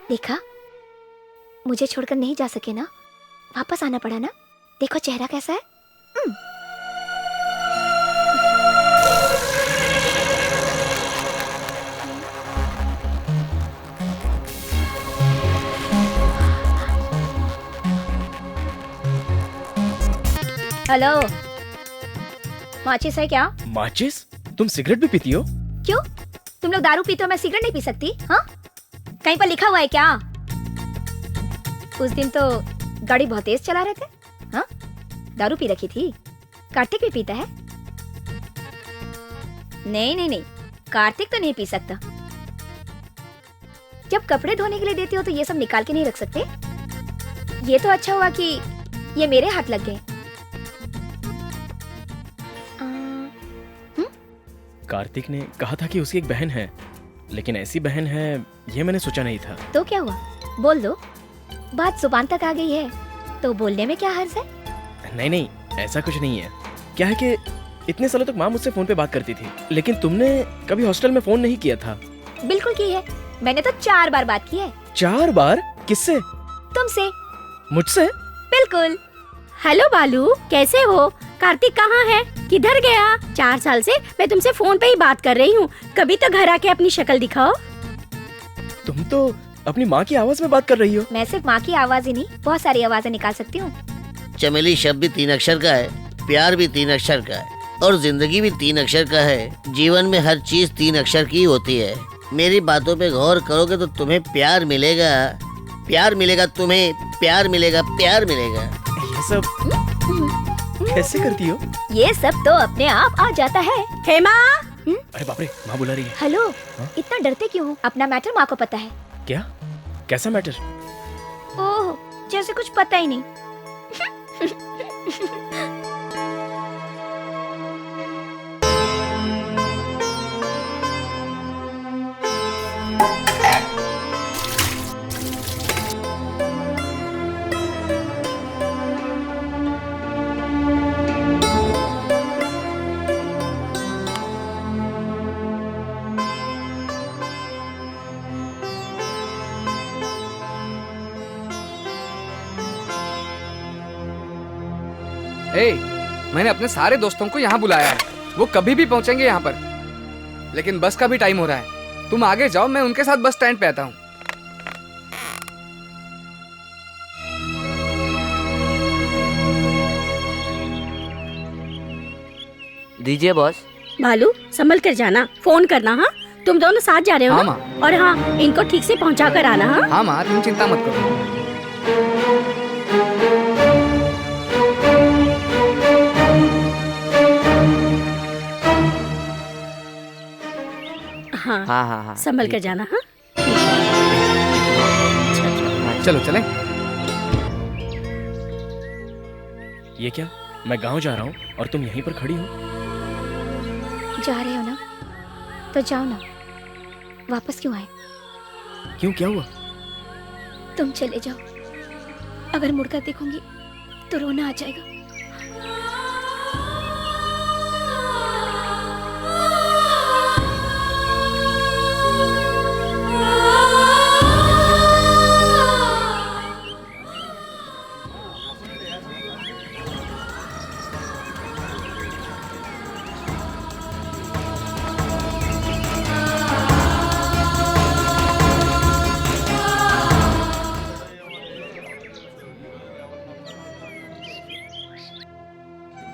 देखा, मुझे छोड़कर नहीं जा सके ना, वापस आना पड़ा ना। देखो चेहरा कैसा है। हेलो, माचिस है क्या? माचिस? तुम सिगरेट भी पीती हो? क्यों, तुम लोग दारू पीते हो, मैं सिगरेट नहीं पी सकती? हाँ, कहीं पर लिखा हुआ है क्या? उस दिन तो गाड़ी बहुत तेज चला रहे थे। हाँ, दारू पी रखी थी। कार्तिक भी पीता है? नहीं नहीं नहीं, कार्तिक तो नहीं पी सकता। जब कपड़े धोने के लिए देती हो तो ये सब निकाल के नहीं रख सकते। ये तो अच्छा हुआ कि ये मेरे हाथ लग गए। कार्तिक ने कहा था कि उसकी एक बहन है, लेकिन ऐसी बहन है ये मैंने सोचा नहीं था। तो क्या हुआ, बोल दो। बात जुबान तक आ गई है तो बोलने में क्या हर्ज है? नहीं नहीं, ऐसा कुछ नहीं है। क्या है कि इतने सालों तक माँ मुझसे फोन पे बात करती थी, लेकिन तुमने कभी हॉस्टल में फोन नहीं किया था। बिल्कुल की है, मैंने तो 4 बार बात की है। 4 बार? किससे? तुमसे। मुझसे? बिल्कुल। हेलो बालू, कैसे हो? कार्तिक कहाँ है, किधर गया? 4 साल से मैं तुमसे फोन पे ही बात कर रही हूँ, कभी तो घर आके अपनी शक्ल दिखाओ। तुम तो अपनी माँ की आवाज में बात कर रही हो। मैं सिर्फ माँ की आवाज ही नहीं, बहुत सारी आवाजें निकाल सकती हूँ। चमेली शब्द भी 3 अक्षर का है, प्यार भी 3 अक्षर का है, और जिंदगी भी 3 अक्षर का है। जीवन में हर चीज 3 अक्षर की होती है। मेरी बातों पे गौर करोगे तो तुम्हें प्यार मिलेगा, प्यार मिलेगा, तुम्हें प्यार मिलेगा, प्यार मिलेगा। ये सब कैसे करती हो? ये सब तो अपने आप आ जाता है। हेमा, अरे बाप रे, माँ बुला रही है। हेलो, हाँ? इतना डरते क्यों हो? अपना मैटर माँ को पता है। क्या? कैसा मैटर? ओह, जैसे कुछ पता ही नहीं। मैंने अपने सारे दोस्तों को यहाँ बुलाया है, वो कभी भी पहुंचेंगे यहाँ पर, लेकिन बस का भी टाइम हो रहा है। तुम आगे जाओ, मैं उनके साथ बस स्टैंड पे आता हूँ। दीजिए बॉस। भालू संभल कर जाना, फोन करना। हाँ, तुम दोनों साथ जा रहे हो हाँ ना? माँ। और हाँ, इनको ठीक से पहुंचा कर आना। हाँ हाँ माँ, तुम चिंता मत करो। हाँ हाँ हाँ हाँ संभल कर जाना। हाँ चलो चलें। ये क्या, मैं गांव जा रहा हूँ और तुम यहीं पर खड़ी हो? जा रहे हो ना, तो जाओ ना, वापस क्यों आए? क्यों, क्या हुआ? तुम चले जाओ, अगर मुड़कर देखूंगी तो रोना आ जाएगा।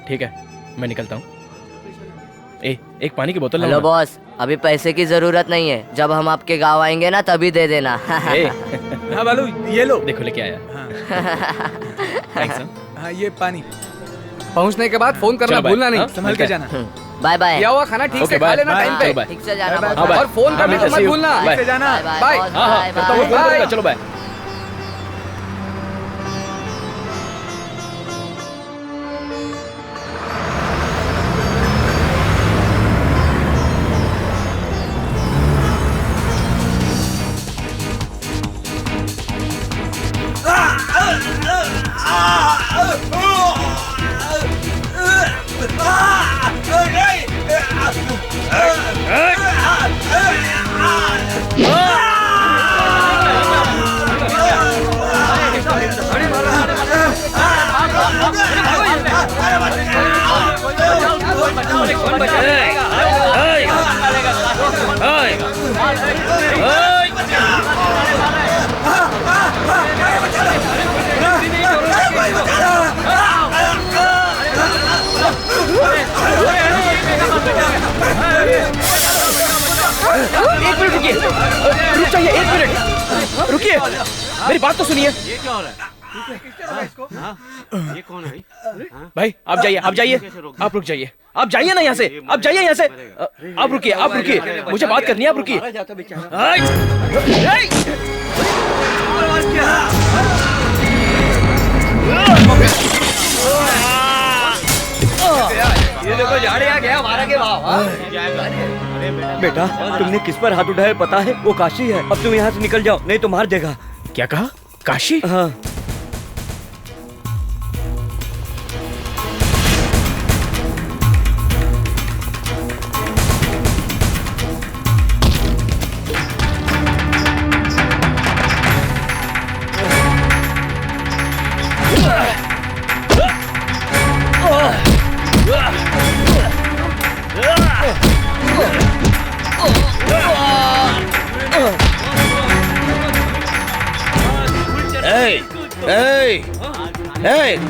ठीक है, मैं निकलता हूँ। एक पानी की बोतल हेलो लाओ ना। बॉस, अभी पैसे की जरूरत नहीं है, जब हम आपके गांव आएंगे ना तभी दे देना। हाँ बालू, ये लो। देखो लेके आया। हाँ ये पानी। पहुंचने के बाद फोन करना चलो, बाय। भूलना नहीं। हाँ, संभल के जाना। Bye bye. किया हुआ खाना ठीक ओके, से खा बाय। लेना टाइम पे। चलो, बाय। ठीक से जाना बाय, बॉस। बाय। और फोन हाँ, करना मैं तो मत see you। भूलना। बाय। ठीक से जाना। Bye bye. बॉस, हाँ हाँ, बाय, करता हूँ, बाय। फोन करूंगा, चलो बाय। एक मिनट रुकिए, रुक जाइए, एक मिनट रुकिए, मेरी बात तो सुनिए। ये क्या हो रहा है? ये कौन है? भाई आप जाइए, आप जाइए, आप रुक जाइए, आप जाइए ना यहाँ से, आप जाइए यहाँ से। आप रुकिए, आप रुकिए, मुझे बात करनी है, आप रुकिए। ये देखो झाड़े आ गया हमारा के भाव। बेटा तुमने किस पर हाथ उठाया पता है? वो काशी है। अब तुम यहाँ से निकल जाओ, नहीं तो मार देगा। क्या कहा? काशी? हाँ।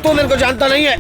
तू मेरे को जानता नहीं है।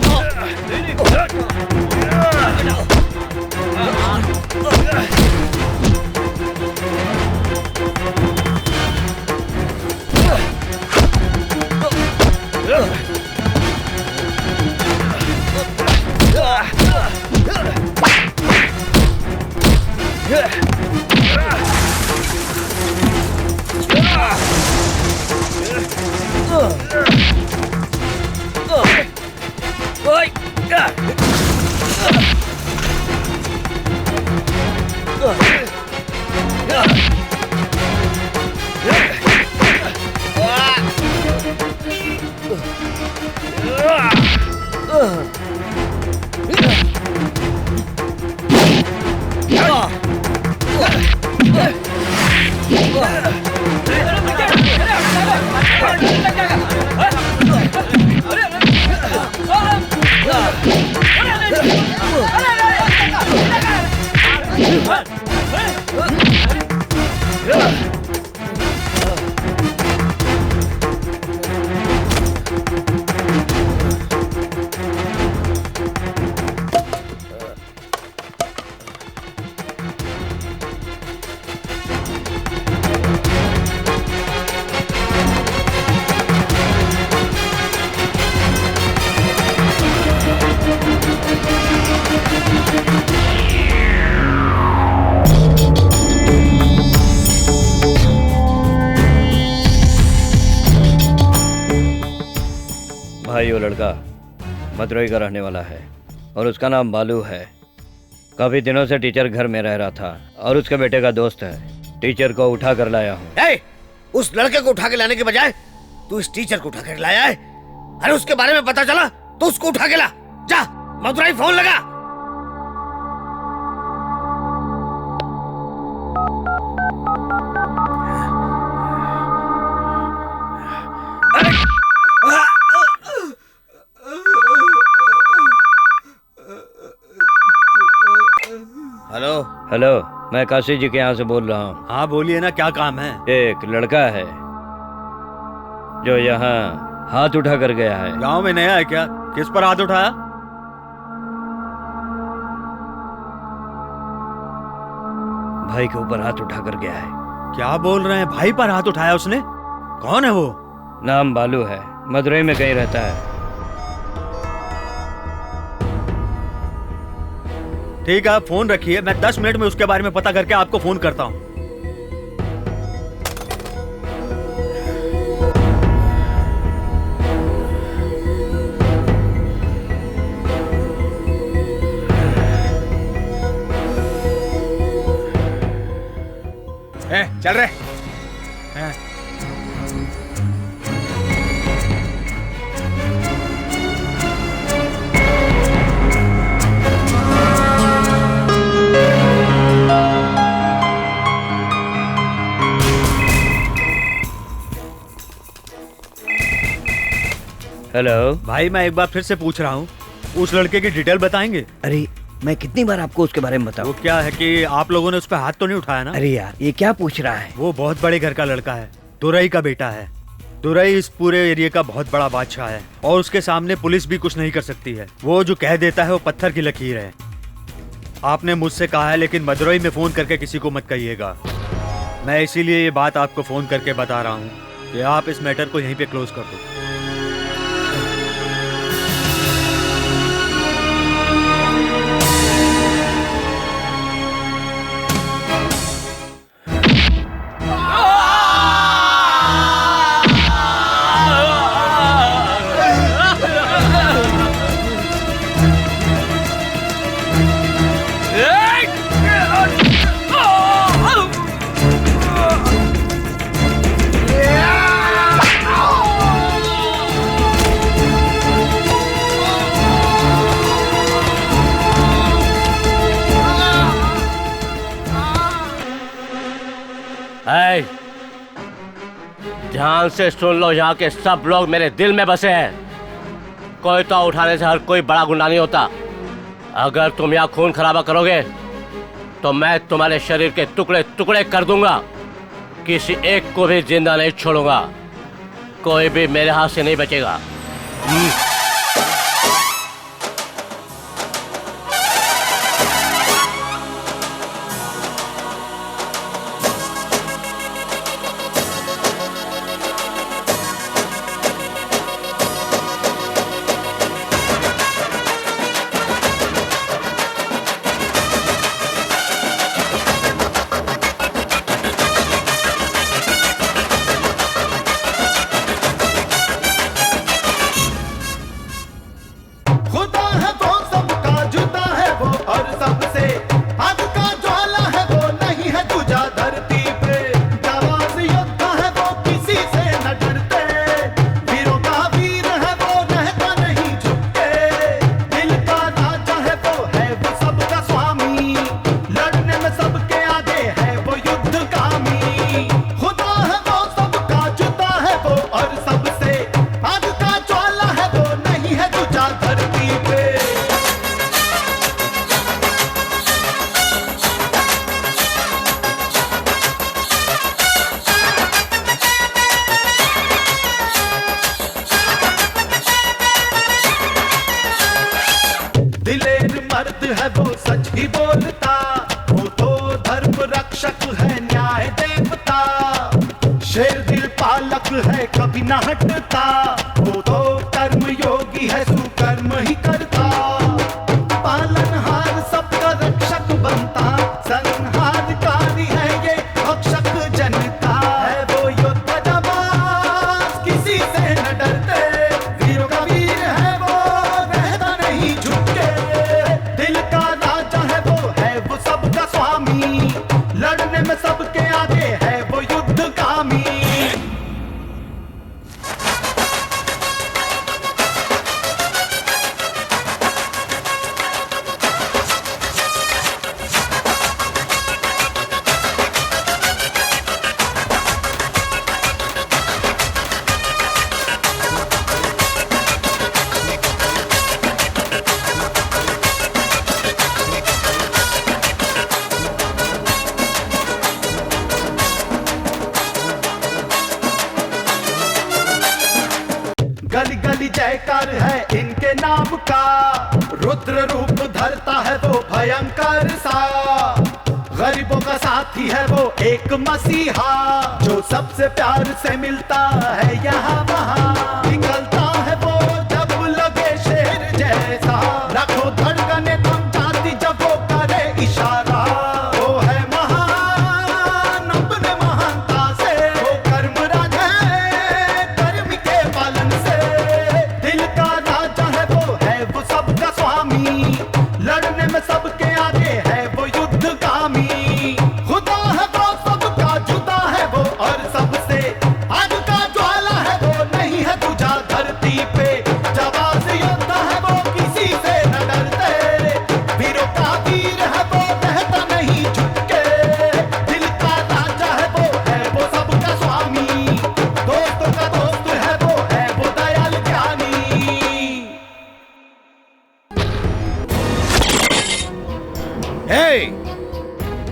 भाई वो लड़का मदुरई का रहने वाला है और उसका नाम बालू है। काफी दिनों से टीचर घर में रह रहा था और उसके बेटे का दोस्त है। टीचर को उठा कर लाया हूँ। उस लड़के को उठा के लाने के बजाय तू इस टीचर को उठा कर लाया है। अरे उसके बारे में पता चला तो उसको उठा के ला। जा मदुरई फोन लगा। हेलो हेलो, मैं काशी जी के यहाँ से बोल रहा हूँ। हाँ बोलिए ना, क्या काम है? एक लड़का है जो यहाँ हाथ उठा कर गया है। गांव में नया है क्या? किस पर हाथ उठाया? भाई के ऊपर हाथ उठा कर गया है। क्या बोल रहे हैं? भाई पर हाथ उठाया उसने? कौन है वो? नाम बालू है, मदुरई में कहीं रहता है। ठीक है, फोन रखिए, मैं 10 मिनट में उसके बारे में पता करके आपको फोन करता हूँ। चल रहे। हेलो भाई, मैं एक बार फिर से पूछ रहा हूँ, उस लड़के की डिटेल बताएंगे? अरे मैं कितनी बार आपको उसके बारे में बताऊं? वो क्या है कि आप लोगों ने उस पर हाथ तो नहीं उठाया ना? अरे यार, ये क्या पूछ रहा है? वो बहुत बड़े घर का लड़का है, दुरई का बेटा है। दुरई इस पूरे एरिया का बहुत बड़ा बादशाह है और उसके सामने पुलिस भी कुछ नहीं कर सकती है। वो जो कह देता है वो पत्थर की लकीर है। आपने मुझसे कहा है, लेकिन मदुरई में फोन करके किसी को मत कहिएगा। मैं इसीलिए ये बात आपको फोन करके बता रहा हूँ कि आप इस मैटर को यहीं पे क्लोज कर दो। ध्यान से सुन लो, यहाँ के सब लोग मेरे दिल में बसे हैं। कोई तो उठाने से हर कोई बड़ा गुंडा नहीं होता। अगर तुम यहाँ खून खराबा करोगे तो मैं तुम्हारे शरीर के टुकड़े टुकड़े कर दूंगा। किसी एक को भी जिंदा नहीं छोड़ूंगा। कोई भी मेरे हाथ से नहीं बचेगा। है कभी ना हटता, वो तो कर्म योगी है, सुकर्म ही करता। पालनहार सबका रक्षक बनता, संहारकारी है ये भक्षक जनता। है वो योद्धा नवाज, किसी से न डरते, वीरों का वीर खाली जयकार है इनके नाम का। रुद्र रूप धरता है वो भयंकर सा, गरीबों का साथी है वो एक मसीहा, जो सबसे प्यार से मिलता है यहाँ वहाँ। निकलता है वो जब लगे शेर जैसा, लाखों धड़कने थम जाती जब वो करे इशारा। वो है महान अपने महानता से, वो कर्मराज है कर्म के पालन से। दिल का राजा है वो सबका स्वामी, लड़ने में सबके आगे है वो युद्धगामी। खुदा है वो सबका जुदा है वो और सबसे आग का ज्वाला है वो, नहीं है दूजा धरती पे। जवाब योद्धा है वो किसी से न डरते, वीरों का वीर है वो रहता नहीं झुक के। दिल का राजा है वो सबका स्वामी, दोस्तों का दोस्त है वो दयाल ज्ञानी। हे!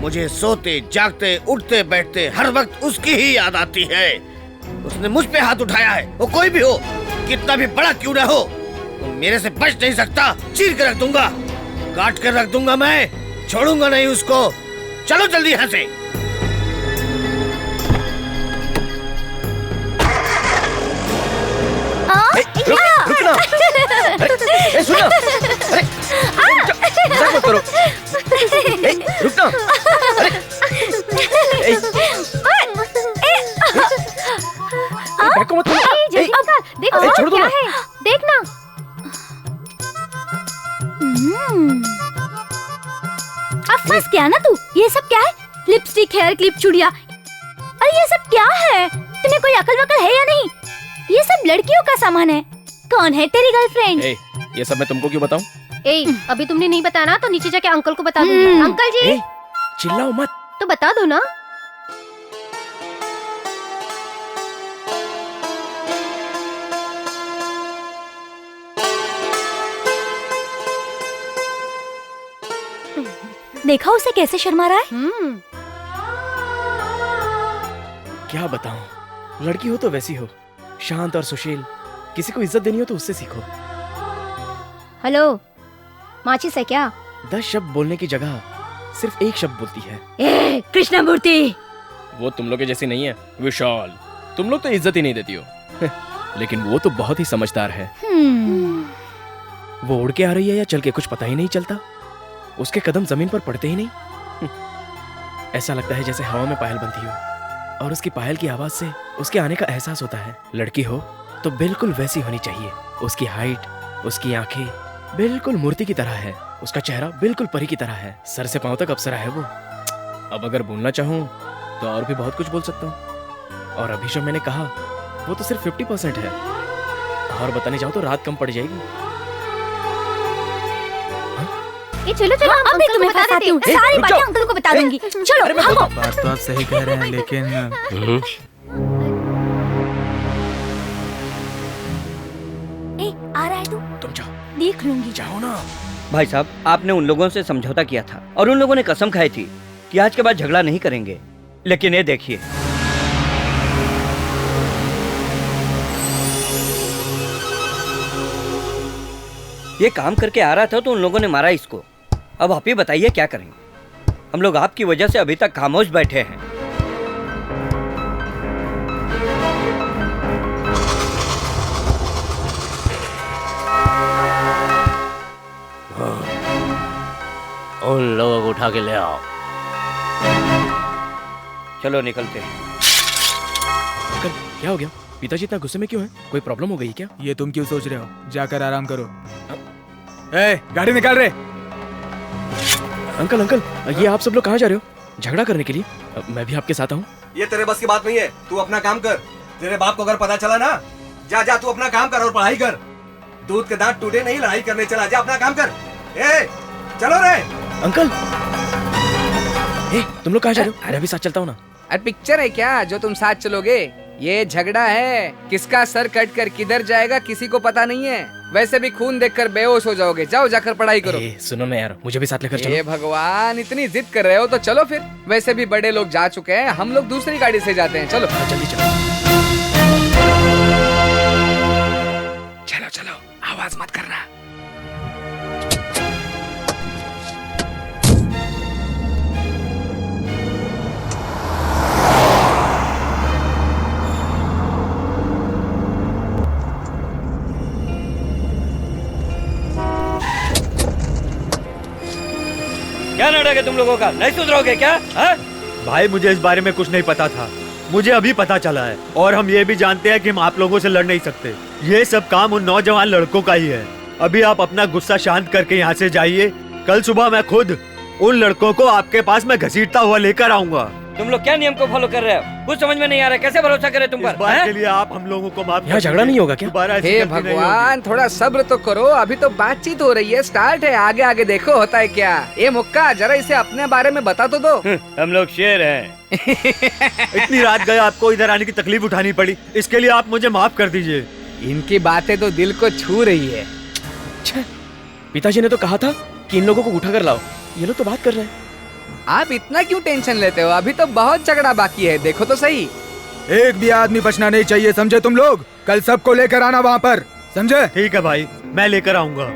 मुझे सोते जागते उठते बैठते हर वक्त उसकी ही याद आती है। उसने मुझ पे हाथ उठाया है, वो कोई भी हो, कितना भी बड़ा क्यों ना हो, वो मेरे से बच नहीं सकता। चीर के रख दूंगा, काट कर रख दूंगा, मैं छोड़ूंगा नहीं उसको। चलो जल्दी यहाँ से। रुकना। अरे सुनो, अरे मजाक मत करो। रुकना। बैग को मत देखो छोड़ दो क्या ना। है, देखना। अब फंस गया ना तू। ये सब क्या है? लिपस्टिक, हेयर क्लिप, चूड़ियां। अरे ये सब क्या है? तुम्हें कोई अकल वकल है या नहीं? ये सब लड़कियों का सामान है। कौन है तेरी गर्लफ्रेंड? ये सब मैं तुमको क्यों बताऊं? अभी तुमने नहीं बताना तो नीचे जाके अंकल को बता दूंगी। अंकल जी चिल्लाओ मत। तो बता दो ना। देखा उसे कैसे शर्मा रहा है। क्या बताऊं, लड़की हो तो वैसी हो, शांत और सुशील। किसी को इज्जत देनी हो तो उससे सीखो। हेलो, माचिस है क्या? 10 शब्द बोलने की जगह सिर्फ एक शब्द बोलती है। ए कृष्णमूर्ति, वो तुम लोग के जैसी नहीं है विशाल। तुम लोग तो इज्जत ही नहीं देती हो। लेकिन वो तो बहुत ही समझदार है। वो उड़ के आ रही है या चल के कुछ पता ही नहीं चलता। उसके कदम जमीन पर पड़ते ही नहीं। ऐसा लगता है जैसे हवा में पायल बनती हो और उसकी पायल की आवाज से उसके आने का एहसास होता है। लड़की हो तो बिल्कुल वैसी होनी चाहिए। उसकी हाइट, उसकी आंखें बिल्कुल मूर्ति की तरह है। उसका चेहरा बिल्कुल परी की तरह है। सर से पांव तक अप्सरा है वो। अब अगर बोलना चाहूँ तो और भी बहुत कुछ बोल सकता हूँ। और अभी जो मैंने कहा वो तो सिर्फ 50% है। और बताने जाऊँ तो रात कम पड़ जाएगी। चलो चलो, अभी तुम्हें बताती हूँ। सारी बातें अंकल को बता दूंगी। चलो भागो। बात तो आप सही कह रहे हैं, लेकिन आ रहा है तू? तुम जाओ। देख लूंगी। जाओ ना। भाई साहब, आपने उन लोगों से समझौता किया था और उन लोगों ने कसम खाई थी कि आज के बाद झगड़ा नहीं करेंगे। लेकिन ये देखिए, ये काम करके आ रहा था तो उन लोगों ने मारा इसको। अब आप ही बताइए क्या करेंगे। हम लोग आपकी वजह से अभी तक खामोश बैठे हैं। उन लोगों को उठा के ले आओ। चलो निकलते हैं। अंकल, क्या हो गया? पिताजी इतना गुस्से में क्यों हैं? कोई प्रॉब्लम हो गई क्या? ये तुम क्यों सोच रहे हो? जाकर आराम करो। ए, गाड़ी निकाल रहे। अंकल अंकल, ये आप सब लोग कहाँ जा रहे हो? झगड़ा करने के लिए? मैं भी आपके साथ आऊँ। ये तेरे बस की बात नहीं है। तू अपना काम कर। तेरे बाप को अगर पता चला ना, जा जा तू अपना काम कर और पढ़ाई कर। दूध के दांत टूटे नहीं, लड़ाई करने चला। जा अपना काम कर। ए, चलो रे। अंकल, तुम लोग कहाँ जा रहे हो? मैं भी साथ चलता हूँ ना। अरे पिक्चर है क्या जो तुम साथ चलोगे? ये झगड़ा है। किसका सर कट कर किधर जाएगा किसी को पता नहीं है। वैसे भी खून देखकर बेहोश हो जाओगे। जाओ जाकर पढ़ाई करो। सुनो ना यार, मुझे भी साथ लेकर चलो। ये भगवान, इतनी जिद कर रहे हो तो चलो फिर। वैसे भी बड़े लोग जा चुके हैं, हम लोग दूसरी गाड़ी से जाते हैं। चलो जल्दी चलो। चलो। क्या नाटक है तुम लोगों का? नहीं सुधरोगे क्या? भाई मुझे इस बारे में कुछ नहीं पता था, मुझे अभी पता चला है। और हम ये भी जानते हैं कि हम आप लोगों से लड़ नहीं सकते। ये सब काम उन नौजवान लड़कों का ही है। अभी आप अपना गुस्सा शांत करके यहाँ से जाइए। कल सुबह मैं खुद उन लड़कों को आपके पास में घसीटता हुआ लेकर आऊंगा। तुम लोग क्या नियम को फॉलो कर रहे हो? कुछ समझ में नहीं आ रहा, कैसे भरोसा करें तुम पर? इस बार के लिए आप हम लोगों को माफ यहाँ झगड़ा नहीं होगा क्या? हे भगवान, थोड़ा सब्र तो करो, अभी तो बातचीत हो रही है, स्टार्ट है, आगे आगे देखो होता है क्या। ये मुक्का, जरा इसे अपने बारे में बता तो दो। हम लोग शेर हैं। इतनी रात गए आपको इधर आने की तकलीफ उठानी पड़ी, इसके लिए आप मुझे माफ कर दीजिए। इनकी बातें तो दिल को छू रही है। पिताजी ने तो कहा था कि इन लोगों को उठा कर लाओ, ये लोग तो बात कर रहे हैं। आप इतना क्यों टेंशन लेते हो? अभी तो बहुत झगड़ा बाकी है, देखो तो सही। एक भी आदमी बचना नहीं चाहिए, समझे तुम लोग? कल सबको लेकर आना वहाँ पर, समझे? ठीक है भाई, मैं लेकर आऊंगा।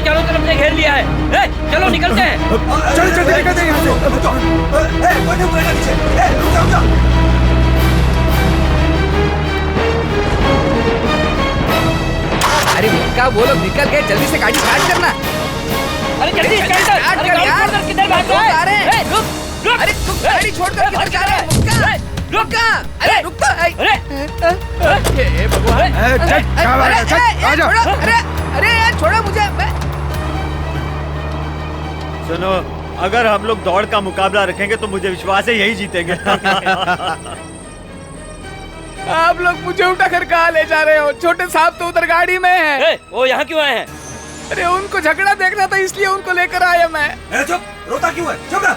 चारों तरफ से घेर लिया है। चलो निकलते हैं। चलो चलो निकलते हैं यहाँ से। कोई नहीं उतरेगा नीचे। रुक जाओ। अरे मुक्का, वो लोग निकल गए, जल्दी से गाड़ी स्टार्ट करना। अरे जल्दी स्टार्ट कर यार। किधर भाग रहा है? रुक। अरे तू गाड़ी छोड़कर किधर जा रहा है? मुक्का, रुक। अरे रुक तो। अरे हे भगवान, अरे यार छोड़ो मुझे। सुनो, अगर हम लोग दौड़ का मुकाबला रखेंगे तो मुझे विश्वास है यही जीतेंगे। आप लोग मुझे उठा कर कहाँ ले जा रहे हो? छोटे साहब तो उधर गाड़ी में है। वो यहाँ क्यों आए हैं? अरे उनको झगड़ा देखना था, इसलिए उनको लेकर आया मैं। चुप, रोता क्यों है? चुप रह।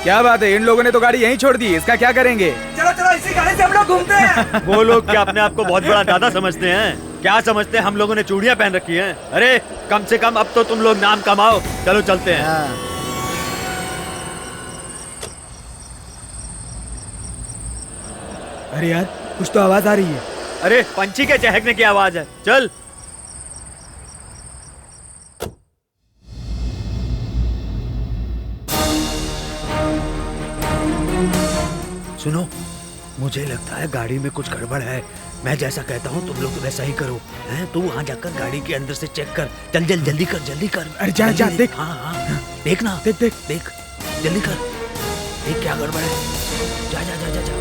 क्या बात है, इन लोगों ने तो गाड़ी यहीं छोड़ दी, इसका क्या करेंगे? चलो चलो, इसी गाड़ी से हम लोग घूमते हैं। वो लोग क्या अपने आप को बहुत बड़ा दादा समझते हैं? क्या समझते हैं हम लोगों ने चूड़ियां पहन रखी हैं? अरे कम से कम अब तो तुम लोग नाम कमाओ। चलो चलते हैं। अरे यार, कुछ तो आवाज आ रही है। अरे पंछी के चहकने की आवाज है। चल। सुनो, मुझे लगता है गाड़ी में कुछ गड़बड़ है। मैं जैसा कहता हूँ तुम लोग वैसा ही करो। हैं? तू वहाँ जाकर गाड़ी के अंदर से चेक कर। चल जल जल्दी कर, जल्दी कर। अरे जा जा, देख। हाँ, देखना, देख जल्दी कर। देख क्या गड़बड़ है। जा जा जा जा जा।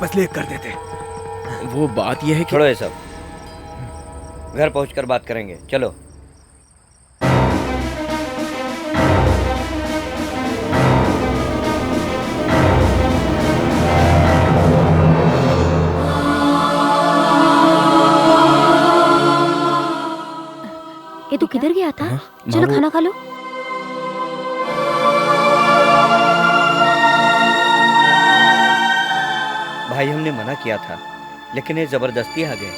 बस लेक कर देते। वो बात यह है कि छोड़ो ये सब, घर पहुंचकर बात करेंगे, चलो। ये तू किधर गया था? चलो माँ, खाना खा लो। भाई हमने मना किया था, लेकिन ये जबरदस्ती आ गए।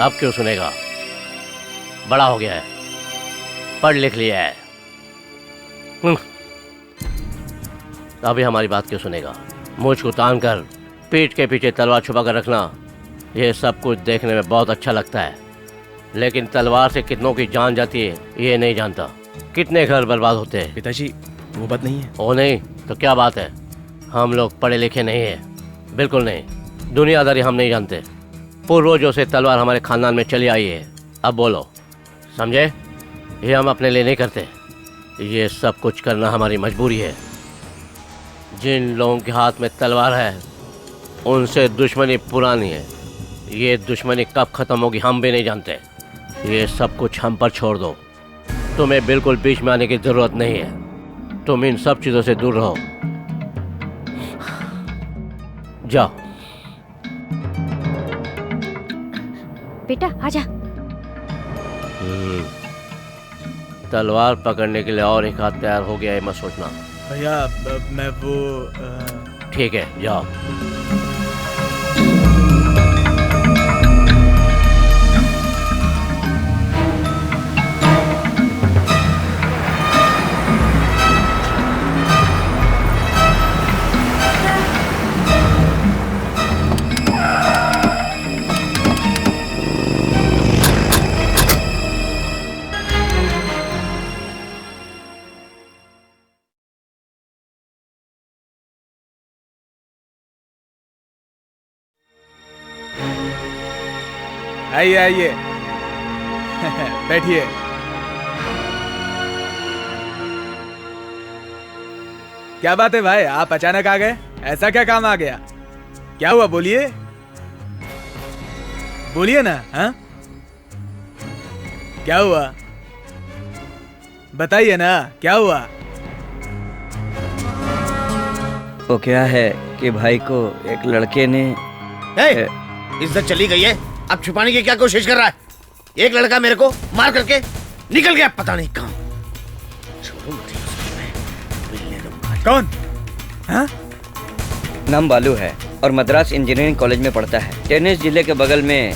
अब क्यों सुनेगा? बड़ा हो गया है, पढ़ लिख लिया है। अभी हमारी बात क्यों सुनेगा? मुझ को तान कर पीठ के पीछे तलवार छुपा कर रखना, ये सब कुछ देखने में बहुत अच्छा लगता है, लेकिन तलवार से कितनों की जान जाती है ये नहीं जानता। कितने घर बर्बाद होते हैं। पिताजी वो बात नहीं है। ओ नहीं तो क्या बात है? हम लोग पढ़े लिखे नहीं हैं, बिल्कुल नहीं। दुनियादारी हम नहीं जानते। पूर्वजों से तलवार हमारे खानदान में चली आई है। अब बोलो, समझे? ये हम अपने लिए नहीं करते, ये सब कुछ करना हमारी मजबूरी है। जिन लोगों के हाथ में तलवार है उनसे दुश्मनी पुरानी है। ये दुश्मनी कब खत्म होगी हम भी नहीं जानते। ये सब कुछ हम पर छोड़ दो। तुम्हें बिल्कुल बीच में आने की जरूरत नहीं है। तुम इन सब चीजों से दूर रहो। जाओ। बेटा आजा। तलवार पकड़ने के लिए और एक हाथ तैयार हो गया है मत सोचना। भैया मैं वो ठीक है जाओ। आइए आइए बैठिए। क्या बात है भाई, आप अचानक आ गए? ऐसा क्या काम आ गया? क्या हुआ बोलिए, बोलिए ना। हाँ क्या हुआ बताइए ना, क्या हुआ? वो क्या है कि भाई को एक लड़के ने इज्जत चली गई है, अब छुपाने की क्या कोशिश कर रहा है? एक लड़का मेरे को मार करके निकल गया, पता नहीं कहां। कौन? हाँ? नाम बालू है और मद्रास इंजीनियरिंग कॉलेज में पढ़ता है। टेनिस जिले के बगल में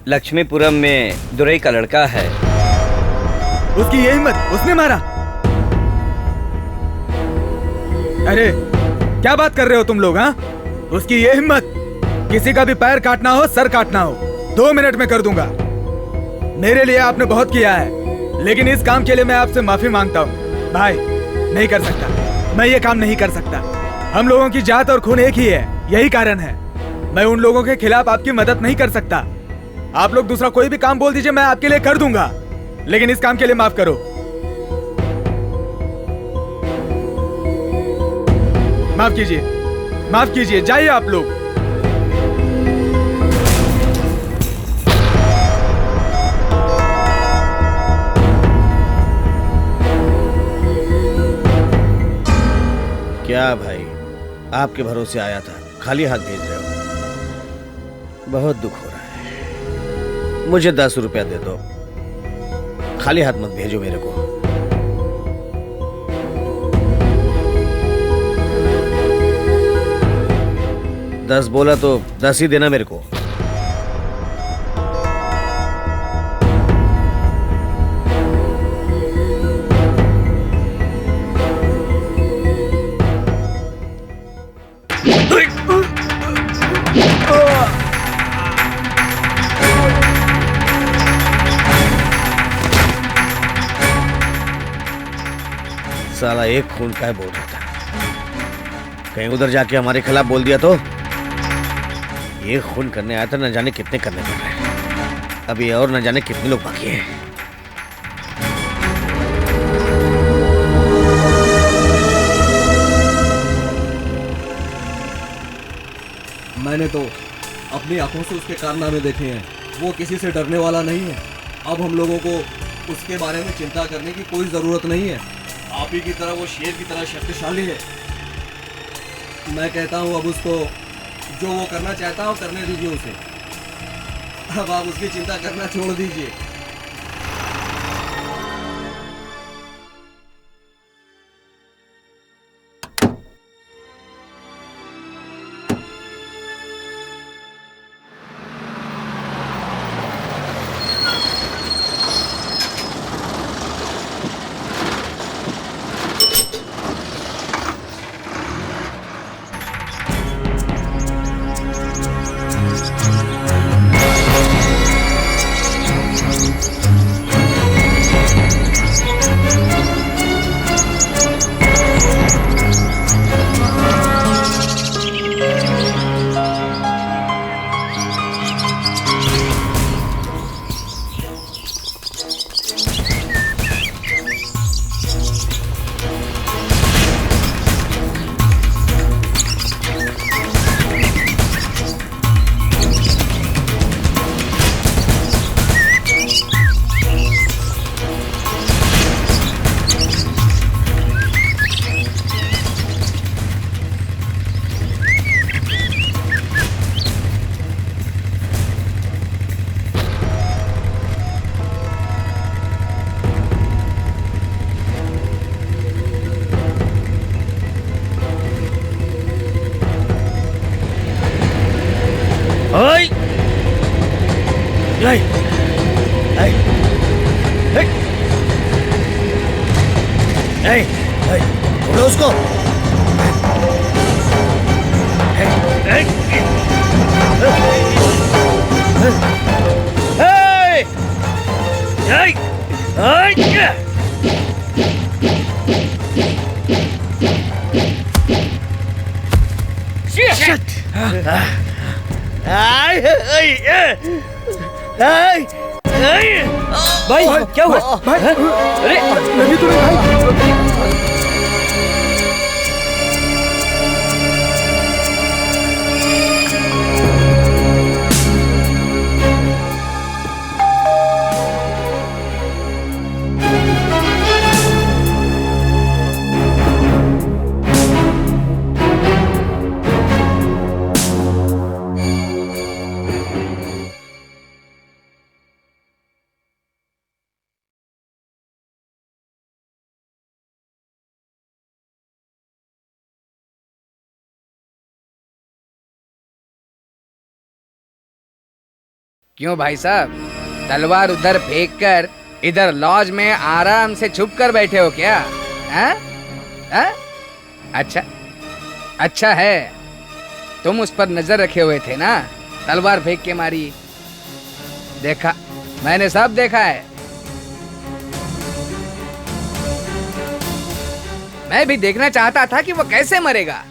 लक्ष्मीपुरम में दुरई का लड़का है। उसकी ये हिम्मत, उसने मारा? अरे क्या बात कर रहे हो तुम लोग? हाँ, उसकी ये हिम्मत, किसी का भी पैर काटना हो, सर काटना हो, 2 मिनट में कर दूंगा। मेरे लिए आपने बहुत किया है, लेकिन इस काम के लिए मैं आपसे माफी मांगता हूँ। भाई नहीं कर सकता, मैं ये काम नहीं कर सकता। हम लोगों की जात और खून एक ही है, यही कारण है। मैं उन लोगों के खिलाफ आपकी मदद नहीं कर सकता। आप लोग दूसरा कोई भी काम बोल दीजिए, मैं आपके लिए कर दूंगा, लेकिन इस काम के लिए माफ करो। माफ कीजिए, माफ कीजिए, जाइए आप लोग। क्या भाई, आपके भरोसे आया था, खाली हाथ भेज रहे हो? बहुत दुख हो रहा है। मुझे 10 रुपया दे दो, खाली हाथ मत भेजो मेरे को। दस बोला तो 10 ही देना मेरे को। साला एक खून का है बोल रहा था, कहीं उधर जाके हमारे खिलाफ बोल दिया तो। ये खून करने आया था, न जाने कितने करने पड़ रहे हैं अभी, और न जाने कितने लोग बाकी हैं। मैंने तो अपनी आंखों से उसके कारनामे देखे हैं। वो किसी से डरने वाला नहीं है। अब हम लोगों को उसके बारे में चिंता करने की कोई ज़रूरत नहीं है। आप ही की तरह वो शेर की तरह शक्तिशाली है। मैं कहता हूँ अब उसको जो वो करना चाहता है वो करने दीजिए उसे। अब आप उसकी चिंता करना छोड़ दीजिए। छोड़ो उसको। भाई क्या हुआ? भाई अरे लगी तो नहीं भाई? क्यों भाई साहब, तलवार उधर फेंक कर इधर लॉज में आराम से छुप कर बैठे हो क्या? हैं? हैं? अच्छा अच्छा है, तुम उस पर नजर रखे हुए थे ना, तलवार फेंक के मारी। देखा, मैंने सब देखा है। मैं भी देखना चाहता था कि वो कैसे मरेगा,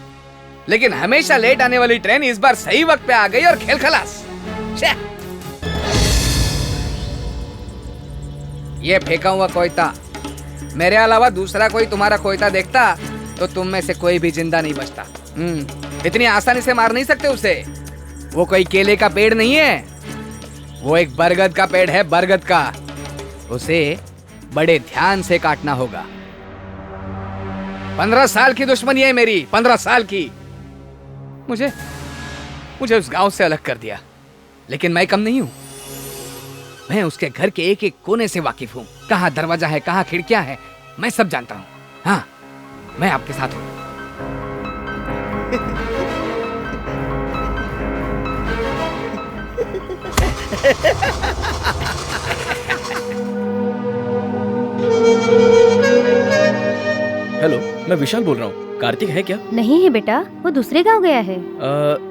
लेकिन हमेशा लेट आने वाली ट्रेन इस बार सही वक्त पे आ गई और खेल खलास। ये फेंका हुआ कोयता, मेरे अलावा दूसरा कोई तुम्हारा कोयता देखता तो तुम में से कोई भी जिंदा नहीं बचता। इतनी आसानी से मार नहीं सकते उसे। वो कोई केले का पेड़ नहीं है, वो एक बरगद का पेड़ है, बरगद का। उसे बड़े ध्यान से काटना होगा। 15 साल की दुश्मनी है मेरी, 15 साल की। मुझे उस गांव से अलग कर दिया, लेकिन मैं कम नहीं हूं। मैं उसके घर के एक एक कोने से वाकिफ हूँ। कहाँ दरवाजा है, कहाँ खिड़कियां हैं, मैं सब जानता हूँ। हाँ, मैं आपके साथ हूँ। हेलो, मैं विशाल बोल रहा हूँ। कार्तिक है क्या? नहीं है बेटा, वो दूसरे गांव गया है।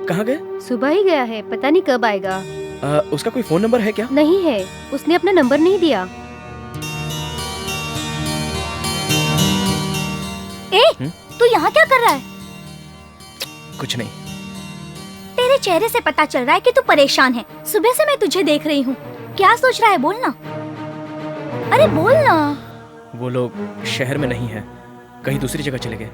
कहाँ गए? सुबह ही गया है, पता नहीं कब आएगा। उसका कोई फोन नंबर है क्या? नहीं है, उसने अपना नंबर नहीं दिया। तू यहाँ क्या कर रहा है? कुछ नहीं। तेरे चेहरे से पता चल रहा है कि तू परेशान है। सुबह से मैं तुझे देख रही हूँ। क्या सोच रहा है, बोलना। अरे बोलना। वो लोग शहर में नहीं है, कहीं दूसरी जगह चले गए।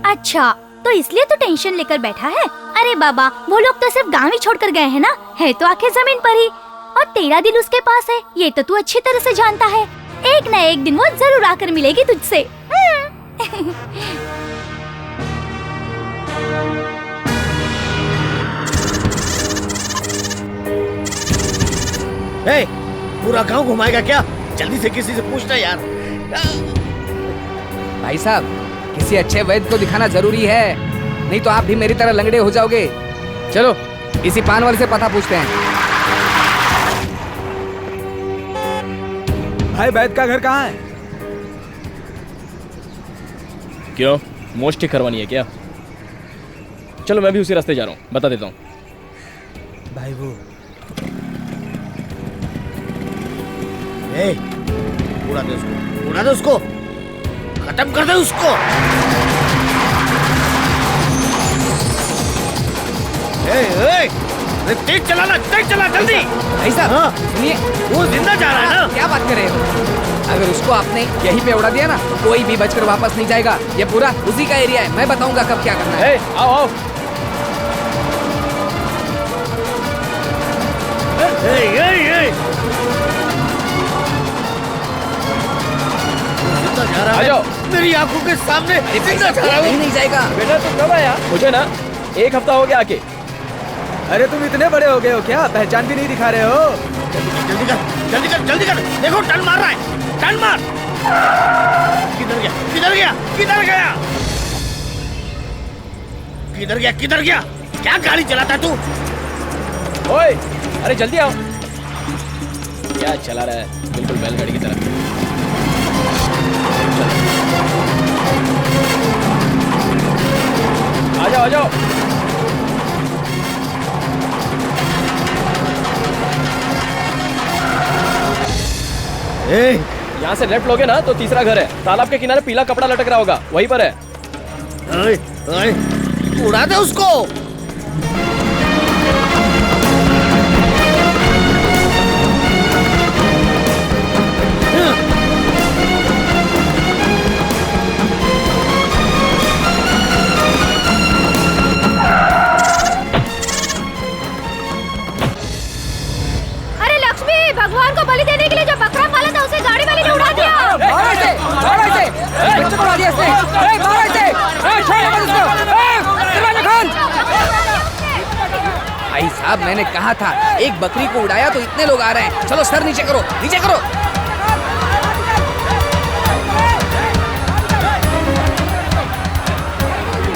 अच्छा, तो इसलिए तो टेंशन लेकर बैठा है। अरे बाबा, वो लोग तो सिर्फ गाँव ही छोड़कर गए हैं ना, है तो आखिर जमीन पर ही। और तेरा दिल उसके पास है, ये तो तू अच्छी तरह से जानता है। एक न एक दिन वो जरूर आकर मिलेगी तुझसे। ए, पूरा गांव घुमाएगा क्या? जल्दी से किसी से पूछना यार। भाई साहब, किसी अच्छे वैद्य को दिखाना जरूरी है, नहीं तो आप भी मेरी तरह लंगड़े हो जाओगे। चलो इसी पान वाले से पता पूछते हैं। भाई वैद्य का घर कहाँ है? क्यों, मोच ठीक करवानी है क्या? चलो मैं भी उसी रास्ते जा रहा हूँ, बता देता हूँ। भाई वो उड़ा दे उसको, उड़ा दे उसको, खत्म कर दे उसको। तेज चलाना, तेज चला जल्दी। भाई साहब सुनिए, वो जिंदा जा रहा है ना? क्या बात कर रहे हो? अगर उसको आपने यहीं पे उड़ा दिया ना, तो कोई भी बचकर वापस नहीं जाएगा। ये पूरा उसी का एरिया है, मैं बताऊंगा कब क्या करना है। आओ आओ। जा रहा है मेरी आंखों के सामने। नहीं जाएगा बेटा, तुम कब आया? मुझे ना 1 हफ्ता हो गया आके। अरे तुम इतने बड़े हो गए हो क्या? पहचान भी नहीं दिखा रहे हो। जल्दी कर, जल्दी कर, जल्दी कर। देखो टन मार रहा है, टन मार। किधर गया, किधर गया, किधर गया, किधर गया, किधर गया? क्या गाड़ी चलाता तू? ओए, अरे जल्दी आओ। क्या चला रहा है, बिल्कुल बैलगाड़ी की तरह। आ जाओ, आ जाओ। यहाँ से लेफ्ट लोगे ना तो तीसरा घर है, तालाब के किनारे पीला कपड़ा लटक रहा होगा, वहीं पर है। उड़ा दे उसको। अरे लक्ष्मी, भगवान को बलि देने के लिए जो बकरा पाला था उसे गाड़ी वाले ने उड़ा दिया। भाई साहब, मैंने कहा था एक बकरी को उड़ाया तो इतने लोग आ रहे हैं। चलो सर नीचे करो, नीचे करो।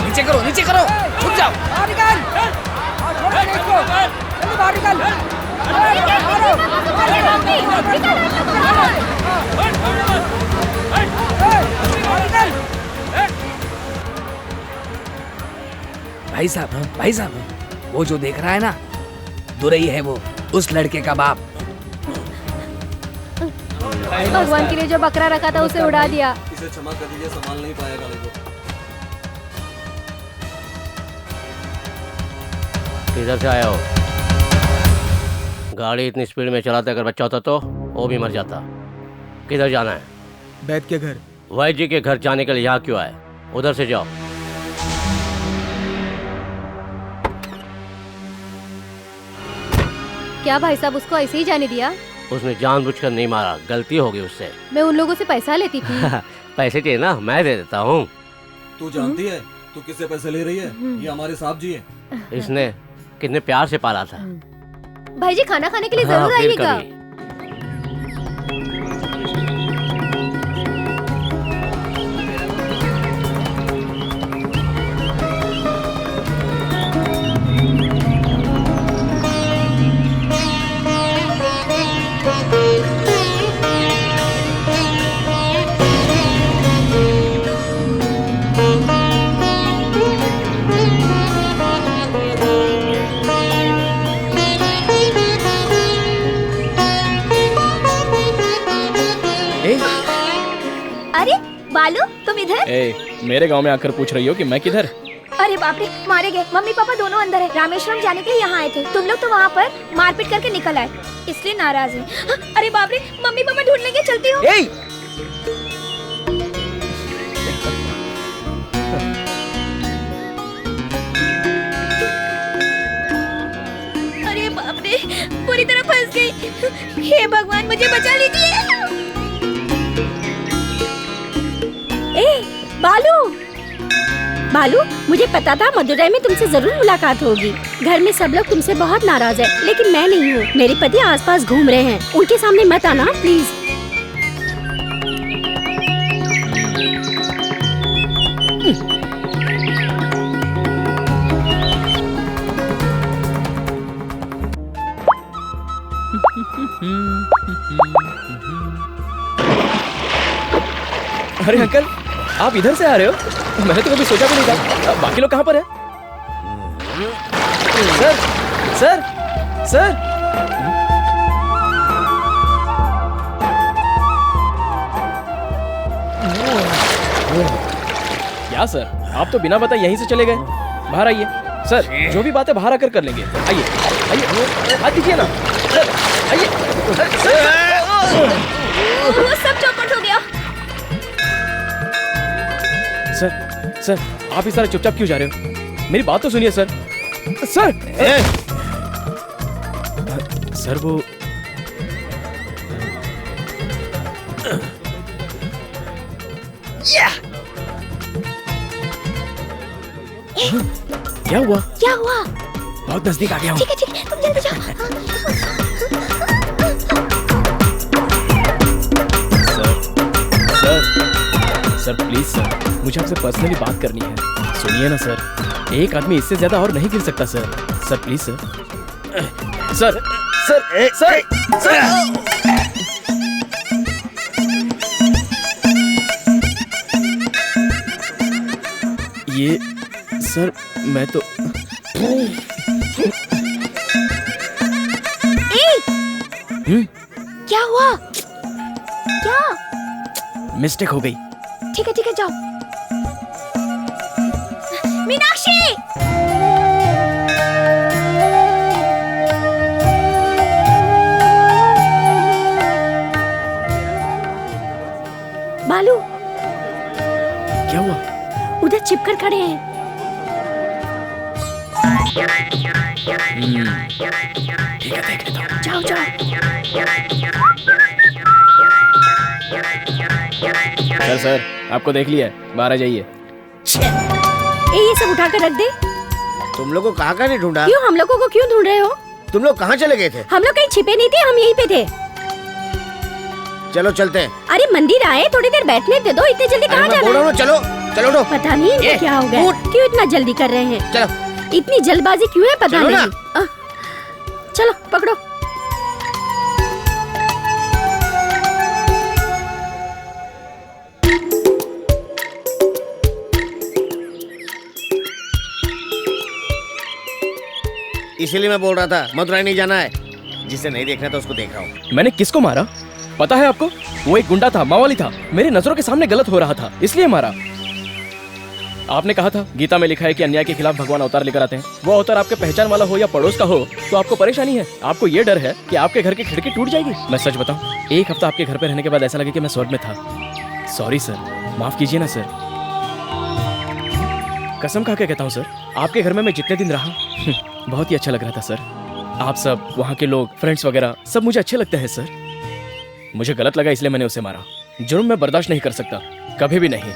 नीचे करो, नीचे करो, छुप जाओ। भाई साहब, भाई साहब, वो जो देख रहा है ना, दुरई है वो, उस लड़के का बाप। भगवान के लिए जो बकरा रखा था उसे उड़ा दिया। इसे क्षमा कर दीजिए, संभाल नहीं पाएगा गाड़ी को। किधर से आए हो? गाड़ी इतनी स्पीड में चलाते, अगर बच्चा होता तो वो भी मर जाता। किधर जाना है? वैद्य के घर। वैद्य जी के घर जाने के लिए यहाँ क्यों आए? उधर से जाओ। क्या भाई साहब, उसको ऐसे ही जाने दिया? उसने जानबूझकर नहीं मारा, गलती हो गई उससे। मैं उन लोगों से पैसा लेती थी। पैसे चाहिए ना, मैं दे देता हूँ। तू जानती है तू किससे पैसे ले रही है? ये हमारे साहब जी हैं। इसने कितने प्यार से पाला था। भाई जी, खाना खाने के लिए हाँ, जरूर फिर आइएगा। कभी। अरे बालू, तुम इधर? मेरे गांव में आकर पूछ रही हो कि मैं किधर? अरे बाप रे, मारे गए। मम्मी पापा दोनों अंदर है, रामेश्वरम जाने के लिए यहाँ आए थे। तुम लोग तो वहाँ पर मारपीट करके निकल आए, इसलिए नाराज है। अरे बाप रे, मम्मी पापा ढूंढ लेंगे, चलती हूँ। पूरी तरह फंस गई। हे भगवान मुझे बचा लीजिए। ए बालू, बालू मुझे पता था मदुरई में तुमसे जरूर मुलाकात होगी। घर में सब लोग तुमसे बहुत नाराज है, लेकिन मैं नहीं हूँ। मेरे पति आसपास घूम रहे हैं, उनके सामने मत आना प्लीज। अरे अंकल, आप इधर से आ रहे हो? मैंने तो कभी सोचा भी नहीं था। बाकी लोग कहाँ पर हैं? Sir, sir, sir. क्या सर, आप तो बिना बताए यहीं से चले गए? बाहर आइए सर, जो भी बात है बाहर आकर कर लेंगे। आइए आइए, हाथ दीजिए ना सर, आइए। वो सब चौपट हो गया। सर, सर, आप इस तरह चुपचाप क्यों जा रहे हो? मेरी बात तो सुनिए सर। सर, सर वो क्या हुआ? क्या हुआ? बहुत नजदीक आ गया हूँ। ठीक है, तुम जल्दी जाओ। सर, सर प्लीज सर, मुझे आपसे पर्सनली बात करनी है। सुनिए ना सर, एक आदमी इससे ज्यादा और नहीं गिर सकता sir. Sir please sir, sir, sir, sir, sir. ये सर, मैं तो क्या हुआ? क्या? मिस्टेक हो गई। ठीक है, जाओ। मीनाक्षी! बालू, क्या हुआ? उधर चिपकर खड़े हैं। ठीक है, देख लेता हूँ। जाओ जाओ। सर, सर, आपको देख लिया है, बाहर आ जाइए। ये सब उठा कर रख दे। तुम लोग को कहाँ नहीं ढूंढा? क्यों, हम लोगों को क्यों ढूंढ रहे हो? तुम लोग कहाँ चले गए थे? हम लोग कहीं छिपे नहीं थे, हम यहीं पे थे। चलो चलते हैं। अरे मंदिर आए, थोड़ी देर बैठने दे दो, इतने जल्दी कहाँ जाना है? चलो चलो उठो। पता नहीं इनको क्या हो गया, क्यों इतना जल्दी कर रहे हैं? चलो। इतनी जल्दबाजी क्यों है पता चलो नहीं। चलो पकड़ो। इसीलिए मैं बोल रहा था मदुरई नहीं जाना है। जिसे नहीं देखना था उसको देख रहा हूँ। मैंने किसको मारा पता है आपको? वो एक गुंडा था, मावाली था, मेरी नजरों के सामने गलत हो रहा था, इसलिए मारा। आपने कहा था गीता में लिखा है कि अन्याय के खिलाफ भगवान अवतार लेकर आते हैं। वो अवतार आपके पहचान वाला हो या पड़ोस का हो तो आपको परेशानी है। आपको ये डर है कि आपके घर की खिड़की टूट जाएगी। मैं सच बताऊं, एक हफ्ता आपके घर पे रहने के बाद ऐसा लगे कि मैं स्वर्ग में था। सॉरी सर, माफ कीजिए ना सर। कसम खा के कहता हूँ सर, आपके घर में मैं जितने दिन रहा बहुत ही अच्छा लग रहा था सर। आप सब, वहाँ के लोग, फ्रेंड्स वगैरह सब मुझे अच्छे लगते हैं सर। मुझे गलत लगा इसलिए मैंने उसे मारा। जुर्म मैं बर्दाश्त नहीं कर सकता, कभी भी नहीं।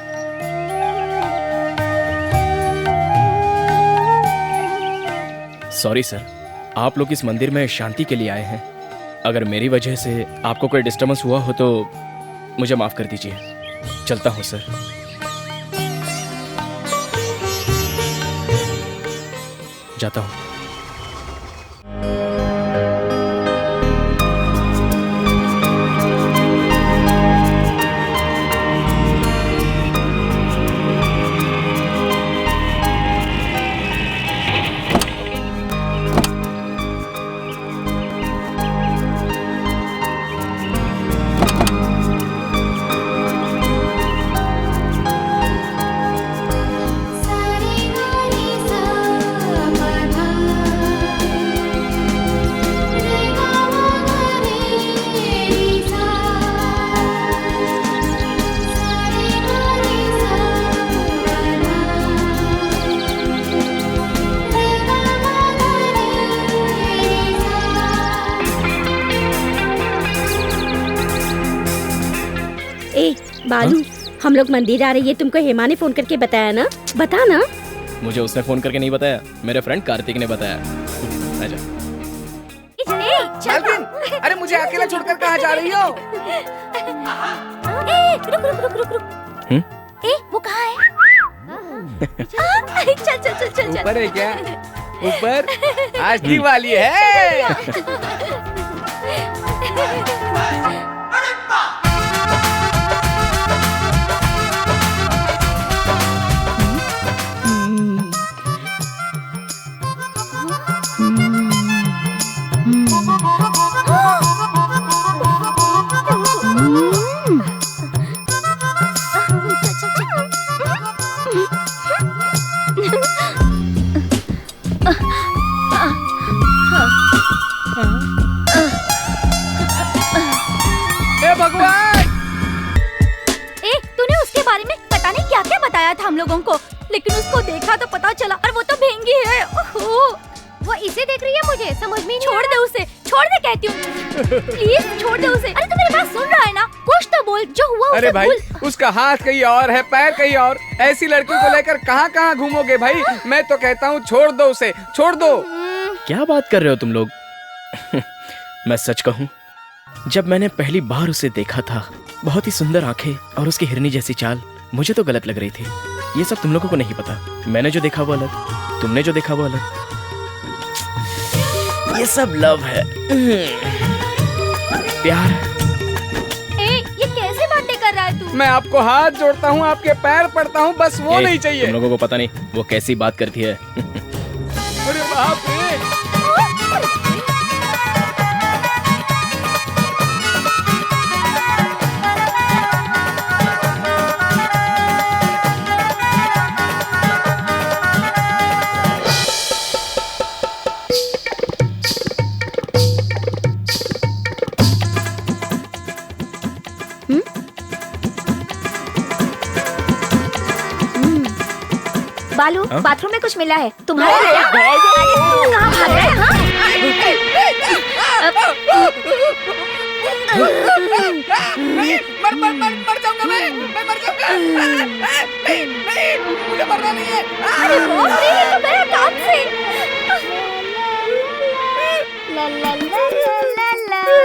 सॉरी सर, आप लोग इस मंदिर में शांति के लिए आए हैं। अगर मेरी वजह से आपको कोई डिस्टर्बेंस हुआ हो तो मुझे माफ कर दीजिए। चलता हूँ सर। जाता हूँ। सारे गाने सा बालू, हम लोग मंदिर आ रही है, तुमको हेमा ने फोन करके बताया ना? बता ना। मुझे उसने फोन करके नहीं बताया, मेरे फ्रेंड कार्तिक ने बताया। आजा। मालकिन, अरे मुझे अकेला छोड़कर कहाँ जा रही हो? ए, वो कहाँ है? चल चल चल चल। ऊपर है क्या? ऊपर? आज दिवाली है। हम लोगों को, लेकिन उसको देखा तो पता चला, और वो तो भेंगी है। ओहो, वो इसे देख रही है, मुझे समझ में नहीं। छोड़ दे उसे, छोड़ दे कहती हूँ। प्लीज छोड़ दे उसे। अरे तू मेरी बात सुन रहा है ना? कुछ तो बोल, जो हुआ उसे अरे भाई, भूल। उसका हाथ कहीं और है, पैर कहीं और। ऐसी लड़की को लेकर कहाँ कहाँ घूमोगे भाई? मैं तो कहता हूँ छोड़ दो उसे, छोड़ दो। क्या बात कर रहे हो तुम लोग? मैं सच कहूँ, जब मैंने पहली बार उसे देखा था, बहुत ही सुंदर आंखें और उसकी हिरनी जैसी चाल मुझे तो गलत लग रही थी। ये सब तुम लोगों को नहीं पता। मैंने जो देखा वो अलग, तुमने जो देखा वो अलग। ये सब लव है, प्यार। ये कैसे बातें कर रहा है तू? मैं आपको हाथ जोड़ता हूँ, आपके पैर पड़ता हूँ, बस वो नहीं चाहिए। तुम लोगों को पता नहीं वो कैसी बात करती है। अरे बाप रे! बालू, बाथरूम में कुछ मिला है तुम्हारा? कहाँ भाग रहे हैं? मर जाऊंगा मैं मर जाऊंगा। नहीं, मुझे मरना नहीं है। अरे बाप रे, ये तो मेरा काम से। ला ला ला ला ला ला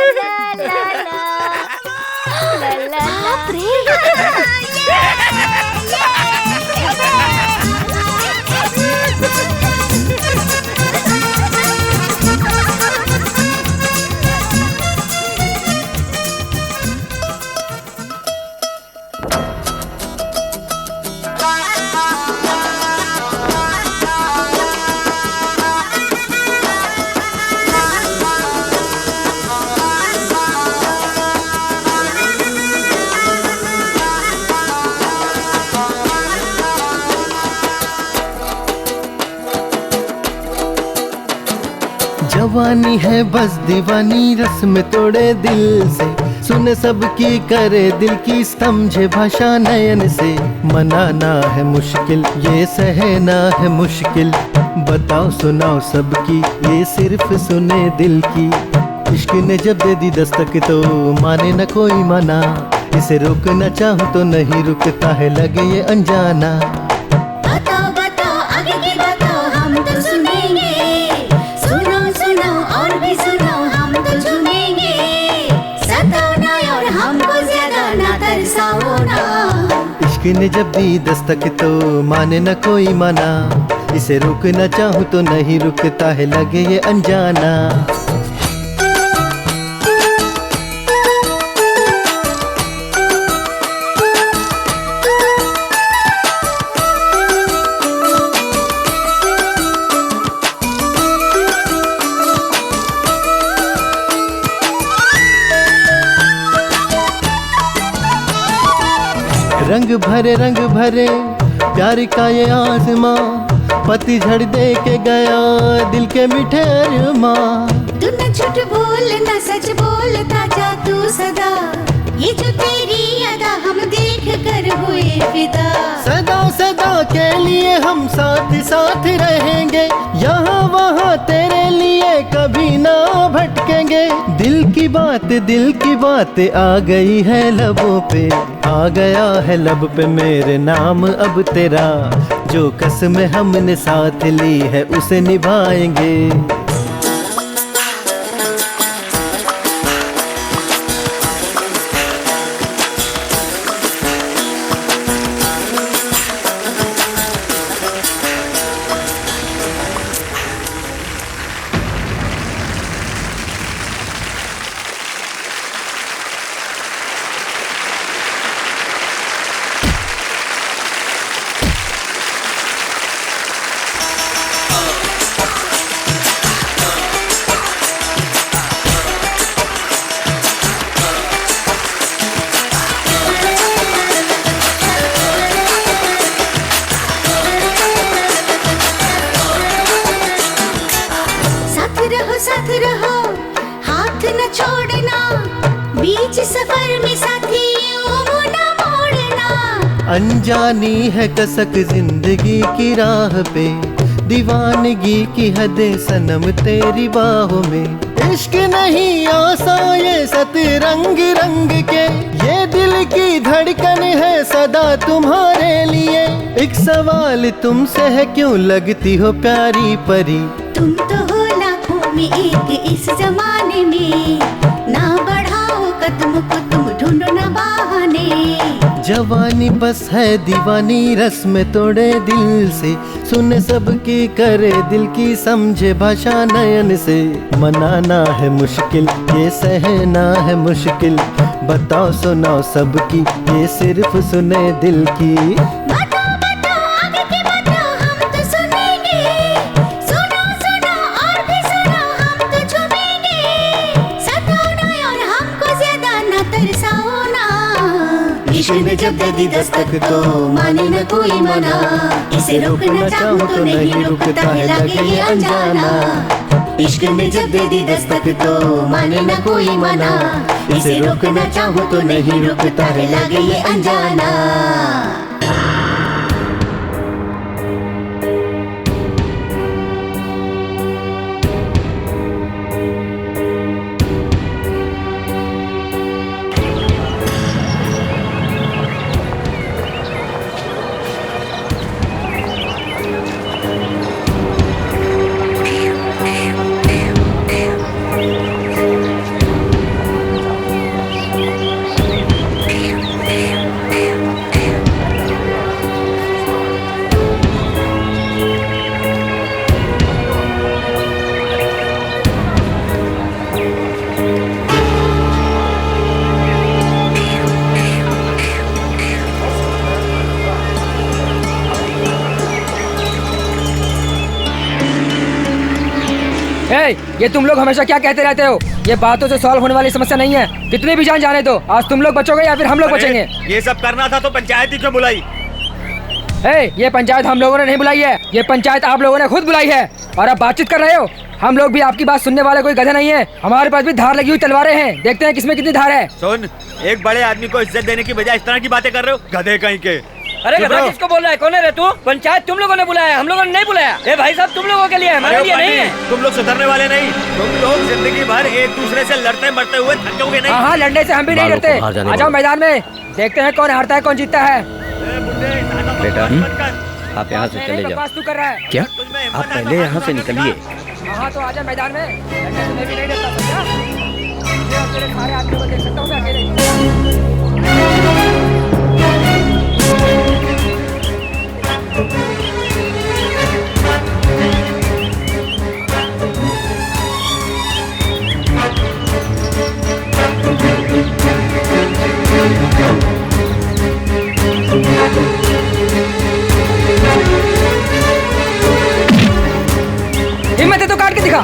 ला ला। बाप रे। जवानी है बस दीवानी, रस में तोड़े दिल से, सुने सबकी करे दिल की, समझे भाषा नयन से। मनाना है मुश्किल, ये सहना है मुश्किल, बताओ सुनाओ सबकी, ये सिर्फ सुने दिल की। इश्क ने जब दे दी दस्तक तो माने न कोई मना, इसे रोकना चाहूँ तो नहीं रुकता है, लगे ये अनजाना। बताओ बताओ आगे की बताओ, हम तो सुनेंगे, सुनो सुनो और भी सुनो, हम तो झूमेंगे। सताओ ना और हमको ज्यादा ना तरसाओ ना। इश्क ने जब दी दस्तक तो माने न कोई मना, इसे रोकना चाहूँ तो नहीं रुकता है, लगे ये अनजाना। रंग भरे प्यार का ये आसमां, पतझड़ दे के गया दिल के मीठे अरमां। तू न झूठ बोल न सच बोलता जा तू सदा, ये जो तेरी अदा हम देख कर हुए फिदा। सदा सदा के लिए हम साथ साथ रहेंगे, यहाँ वहाँ तेरे लिए कभी ना भटकेंगे। सुनेंगे। दिल की बात आ गई है लबों पे, आ गया है लब पे मेरे नाम अब तेरा। जो कसमें हमने साथ ली है उसे निभाएंगे। साथ रहो, हाथ न छोड़ना, बीच सफर में साथी यूं न मोड़ना। अनजानी है कसक जिंदगी की राह पे, दीवानगी की हदें सनम तेरी बाहों में। इश्क नहीं आसान ये सतरंग रंग के, ये दिल की धड़कन है सदा तुम्हारे लिए। एक सवाल तुमसे है, क्यों लगती हो प्यारी परी? तुम तो हो लाखों में एक इस जमाने में, ना बढ़ाओ कदम को तुम ढूंढो ना बहाने। जवानी बस है दीवानी, रस में तोड़े दिल से, सुने सबकी करे दिल की, समझे भाषा नयन से। मनाना है मुश्किल ये सहना है मुश्किल, बताओ सुनाओ सबकी ये सिर्फ सुने दिल की। इश्क ने जब दे दी दस्तक तो माने न कोई मना, इसे रोकना चाहूँ तो नहीं रुकता है लगे ये अनजाना। इश्क ने जब दे दी दस्तक तो माने न कोई मना, इसे रोकना चाहूँ तो नहीं रुकता है लगे ये अनजाना। ये तुम लोग हमेशा क्या कहते रहते हो? ये बातों से सॉल्व होने वाली समस्या नहीं है। कितनी भी जान जाने दो, आज तुम लोग बचोगे या फिर हम लोग बचेंगे। ये सब करना था तो पंचायत ही क्यों बुलाई? ये पंचायत हम लोगों ने नहीं बुलाई है, ये पंचायत आप लोगों ने खुद बुलाई है। और अब बातचीत कर रहे हो? हम लोग भी आपकी बात सुनने वाले कोई गधे नहीं है। हमारे पास भी धार लगी हुई तलवारें हैं, देखते हैं किसमें कितनी धार है। सुन, एक बड़े आदमी को इज्जत देने की बजाय इस तरह की बातें कर रहे हो, गधे कहीं के। अरे गधा किसको बोल रहा है? कौन है रे तू? पंचायत तुम लोगों ने बुलाया, हम लोगों ने नहीं बुलाया। ए भाई साहब, तुम लोगों के लिए, हमारे लिए नहीं है। तुम लोग सुधरने वाले नहीं। तुम लोग जिंदगी भर एक दूसरे से लड़ते मरते हुए थकोगे नहीं। हाँ, लड़ने से हम भी नहीं डरते। आ जाओ मैदान में, देखते हैं कौन हारता है कौन जीतता है। बेटा आप यहाँ से चले जाओ। तू कर रहा है क्या? आप पहले यहाँ से निकलिए। हाँ तो आजा मैदान में, लड़ने से मैं भी नहीं डरता, समझा? मैं तेरे सारे आदमियों को देख सकता हूँ मैं अकेले। हिम्मत है तो काट के दिखा।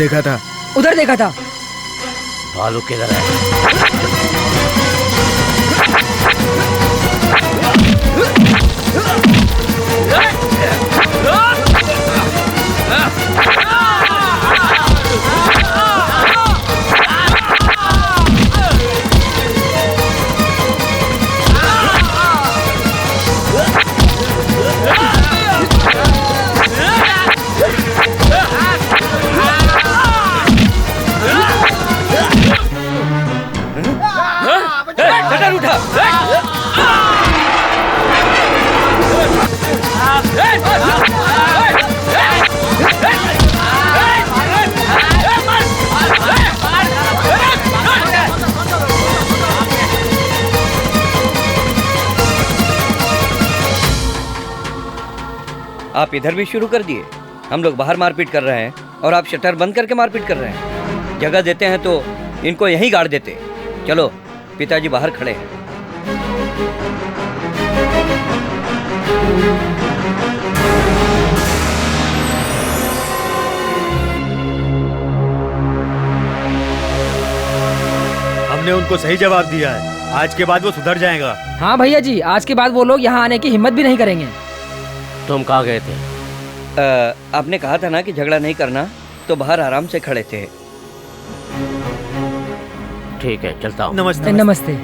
देखा था? उधर देखा था। बालू किधर है? शटर उठा। आप इधर भी शुरू कर दिए। हम लोग बाहर मारपीट कर रहे हैं और आप शटर बंद करके मारपीट कर रहे हैं। जगह देते हैं तो इनको यहीं गाड़ देते। चलो, पिताजी बाहर खड़े हैं। हमने उनको सही जवाब दिया है। आज के बाद वो सुधर जाएगा। हाँ भैया जी, आज के बाद वो लोग यहाँ आने की हिम्मत भी नहीं करेंगे। तुम कहाँ गए थे? आपने कहा था ना कि झगड़ा नहीं करना, तो बाहर आराम से खड़े थे। ठीक है, चलता हूँ। नमस्ते। नमस्ते।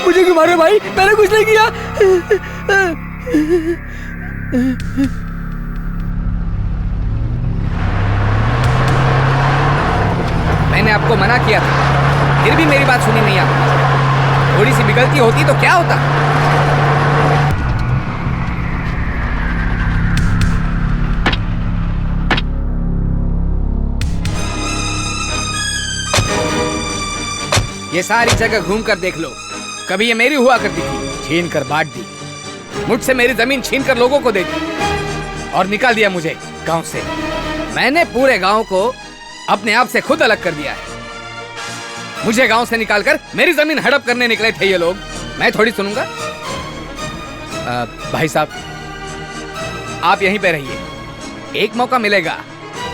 मुझे क्यों मारे भाई? मैंने कुछ नहीं किया। मैंने आपको मना किया था, फिर भी मेरी बात सुनी नहीं आपने। थोड़ी सी भी गलती होती तो क्या होता? ये सारी जगह घूम कर देख लो, कभी ये मेरी हुआ करती थी, छीन कर बांट दी। मुझसे मेरी जमीन छीन कर लोगों को दे दी और निकाल दिया मुझे गांव से। मैंने पूरे गांव को अपने आप से खुद अलग कर दिया है। मुझे गांव से निकालकर मेरी जमीन हड़प करने निकले थे ये लोग, मैं थोड़ी सुनूंगा। भाई साहब, आप यहीं पे रहिए, एक मौका मिलेगा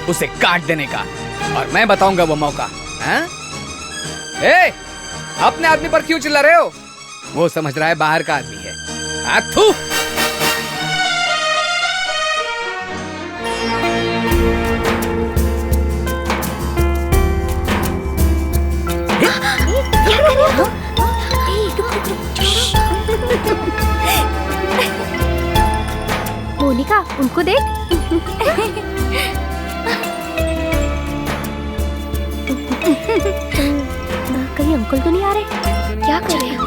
उसे काट देने का, और मैं बताऊंगा वो मौका। हाँ? ए, अपने आदमी पर क्यों चिल्ला रहे हो? वो समझ रहा है बाहर का आदमी है। आथू! मोनिका, उनको देख। कहीं अंकल तो नहीं आ रहे? क्या कर रहे हैं?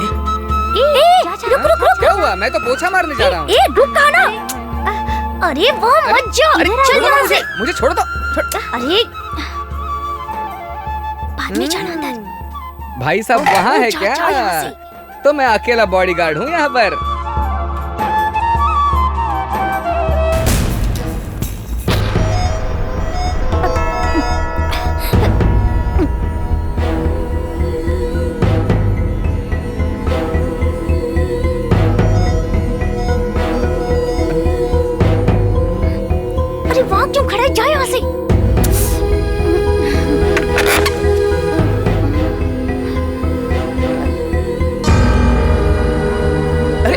रुक रुक रुक। क्या हुआ? मैं तो पोछा मारने जा रहा हूँ। रुक कहाँ ना? अरे वो मत जाओ। चल यहाँ से। मुझे छोड़ दो। अरे बाद में जाना अंदर। भाई साहब वहाँ है क्या? तो मैं अकेला बॉडीगार्ड हूँ यहाँ पर। अरे वहाँ क्यों खड़ा है? जा यहाँ से। अरे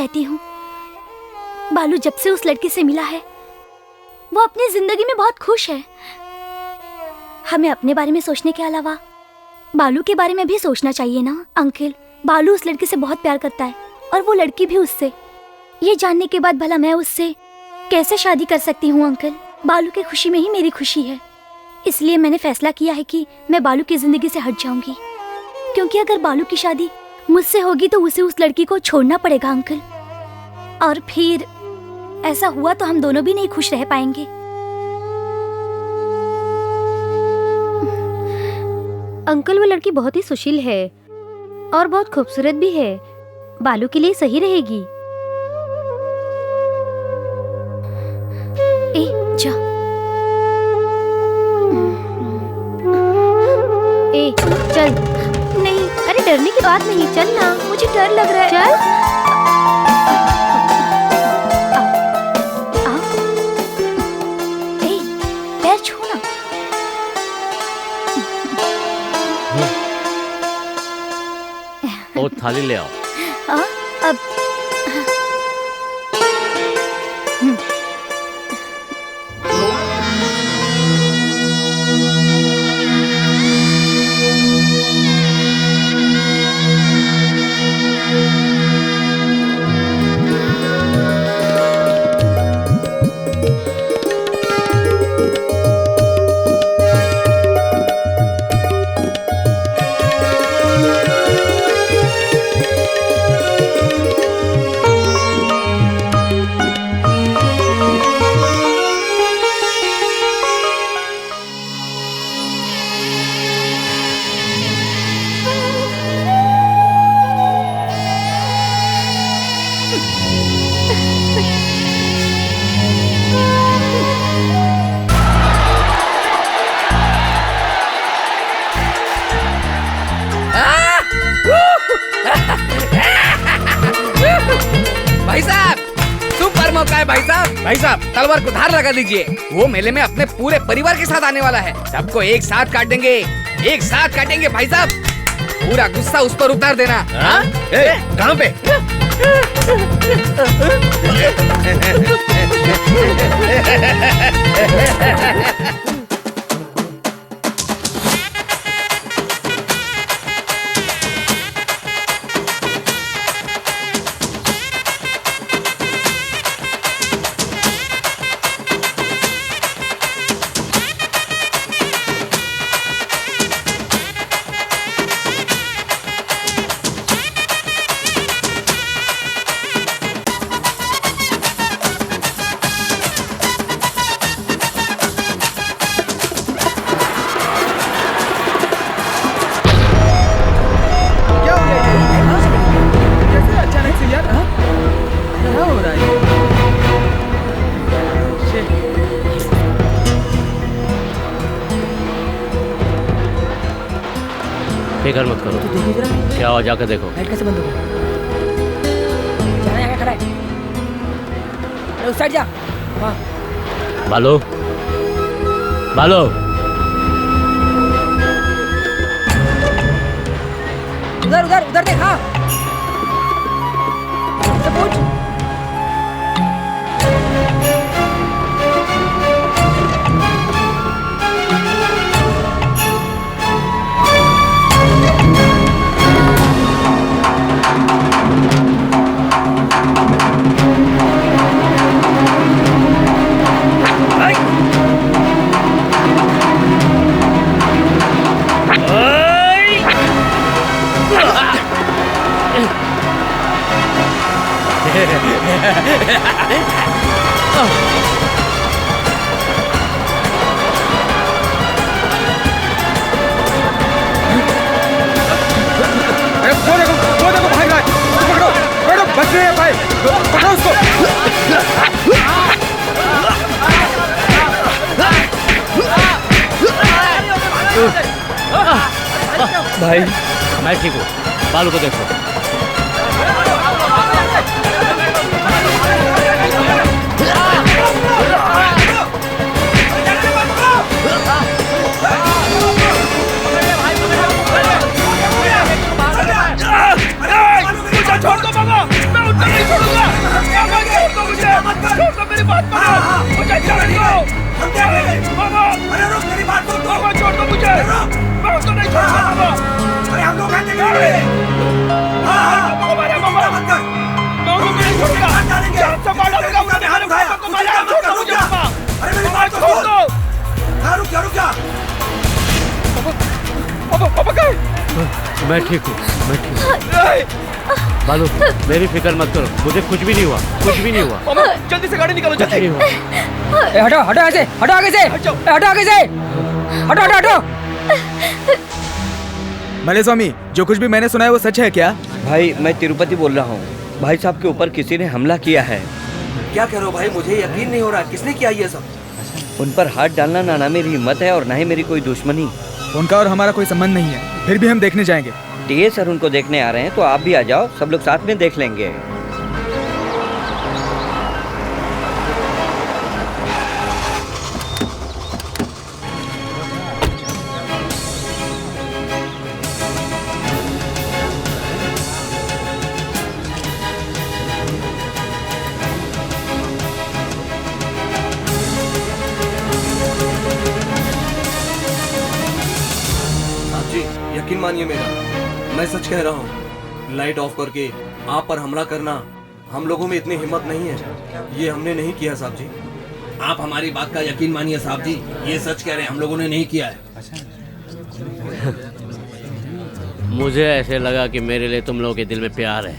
कहती हूँ, बालू जब से उस लड़की से मिला है वो अपनी जिंदगी में बहुत खुश है। हमें अपने बारे में सोचने के अलावा बालू के बारे में भी सोचना चाहिए ना अंकल। बालू उस लड़की से बहुत प्यार करता है और वो लड़की भी उससे। ये जानने के बाद भला मैं उससे कैसे शादी कर सकती हूँ अंकल? बालू की खुशी में ही मेरी खुशी है। इसलिए मैंने फैसला किया है कि मैं बालू की जिंदगी से हट जाऊंगी, क्योंकि अगर बालू की शादी मुझसे होगी तो उसे उस लड़की को छोड़ना पड़ेगा अंकल, और फिर ऐसा हुआ तो हम दोनों भी नहीं खुश रह पाएंगे। अंकल, वो लड़की बहुत ही सुशील है और बहुत खूबसूरत भी है, बालू के लिए सही रहेगी। ए जा। ए चल। नहीं, अरे डरने की बात नहीं, चल ना, मुझे डर लग रहा है। चल। पैर छूना। वो थाली ले आओ। अब भाई साहब, सुपर मौका है भाई साहब। भाई साहब, तलवार को धार लगा दीजिए। वो मेले में अपने पूरे परिवार के साथ आने वाला है। सबको एक साथ काटेंगे, एक साथ काटेंगे भाई साहब। पूरा गुस्सा उस पर उतार देना। कहाँ पे? फिक्र मत करो। क्या हुआ, जाकर देखो। लाइट कैसे बंद हो गई? जाना यहाँ खड़ा है। अरे उस साइड जा। हाँ। बालू, बालू, उधर उधर उधर देख। हाँ, पूछ। भाई, मैं ठीक हूँ। बालू को देखो। छोड़ दो बाबा, मैं उतना नहीं छोड़ूंगा। मैं ठीक हूँ, मैं ठीक हूँ। बालू, मेरी फिक्र मत करो, मुझे कुछ भी नहीं हुआ, कुछ भी नहीं हुआ। जल्दी से गाड़ी निकालो, कुछ नहीं हुआ। हटो हटो ऐसे, हटो आगे से, हटो आगे से, हटो हटो हटो। मले स्वामी, जो कुछ भी मैंने सुना है वो सच है क्या? भाई मैं तिरुपति बोल रहा हूँ। भाई साहब के ऊपर किसी ने हमला किया है। क्या कह रहे हो भाई? मुझे यकीन नहीं हो रहा। किसने किया ये सब? उन पर हाथ डालना ना मेरी हिम्मत है और ना ही मेरी कोई दुश्मनी। उनका और हमारा कोई संबंध नहीं है, फिर भी हम देखने जाएंगे। टीए सर उनको देखने आ रहे हैं तो आप भी आ जाओ, सब लोग साथ में देख लेंगे। यकीन मानिए मेरा, मैं सच कह रहा हूँ। लाइट ऑफ करके आप पर हमला करना हम लोगों में इतनी हिम्मत नहीं है। ये हमने नहीं किया साहब जी। आप हमारी बात का यकीन मानिए साहब जी, ये सच कह रहे हैं, हम लोगों ने नहीं किया है। मुझे ऐसे लगा कि मेरे लिए तुम लोगों के दिल में प्यार है,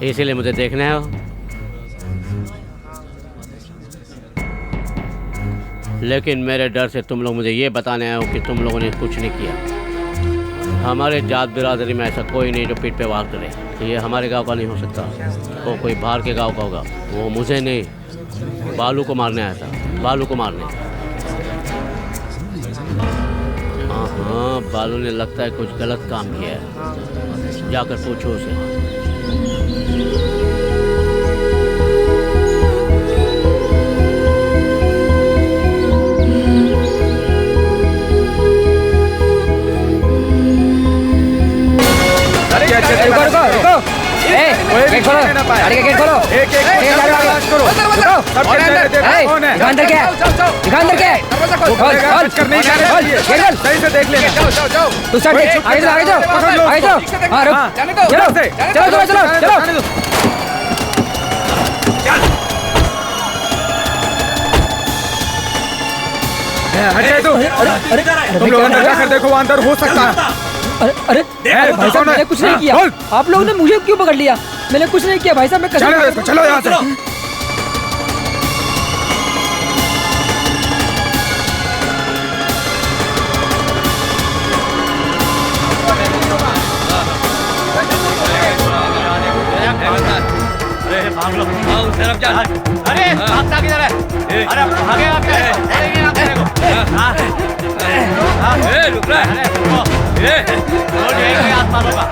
इसीलिए मुझे देखने आओ। लेकिन मेरे डर से तुम लोग मुझे ये बताने आए हो कि तुम लोगों ने कुछ नहीं किया। हमारे जात बिरादरी में ऐसा कोई नहीं जो पीठ पे वार करे। ये हमारे गांव का नहीं हो सकता, वो कोई बाहर के गांव का होगा। वो मुझे नहीं, बालू को मारने आया था, बालू को मारने। हाँ, बालू ने लगता है कुछ गलत काम किया है, जाकर पूछो उसे। रुको रुको रुको, गेट खोलो, गाड़ी का गेट खोलो। दिखा अंदर क्या है, दिखा अंदर क्या है। सही से देख लेना। तू सर आगे चलो, आगे जाओ, आगे जाओ। हाँ रुक, चलो चलो चलो चलो। हटे तू। तुम लोग अंदर जाकर देखो, वो अंदर हो सकता है। अरे भाई साहब, मैंने कुछ नहीं किया। आप लोगों ने मुझे क्यों पकड़ लिया? मैंने कुछ नहीं किया भाई साहब, मैं चलो चलो यहाँ से। भाग लो, उस तरफ जा। अरे भागता किधर है? अरे भागे आप क्या? रुक रहा है। हाथ मारूंगा।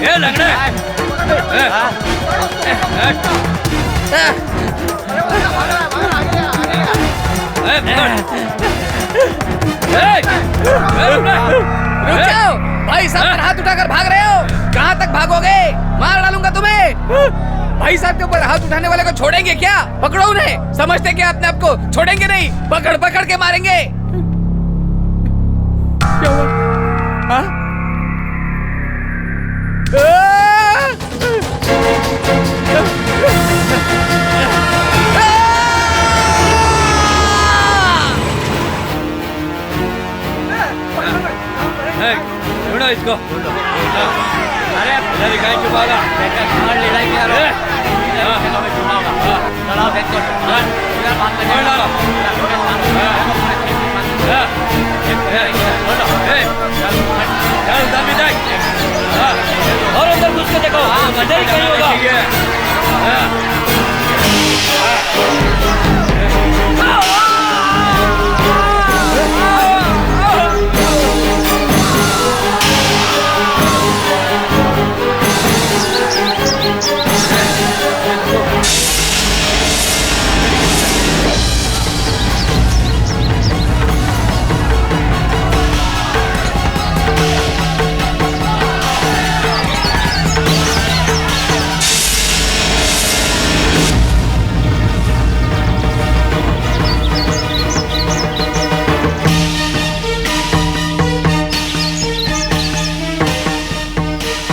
ये लग रहा है। रुक जाओ भाई साहब, पर हाथ उठाकर भाग रहे हो। कहाँ तक भागोगे? मार डालूंगा तुम्हें। भाई साहब के ऊपर हाथ उठाने वाले को छोड़ेंगे क्या? पकड़ो उन्हें। समझते क्या अपने आप को? छोड़ेंगे नहीं, पकड़ पकड़ के मारेंगे। क्या हुआ? हाँ? ढूंढो इसको। अरे कहीं छुपागा? लड़ाई किया लो। चलाओ देखो। और अंदर घुस के देखो, अंदर ही कहीं होगा।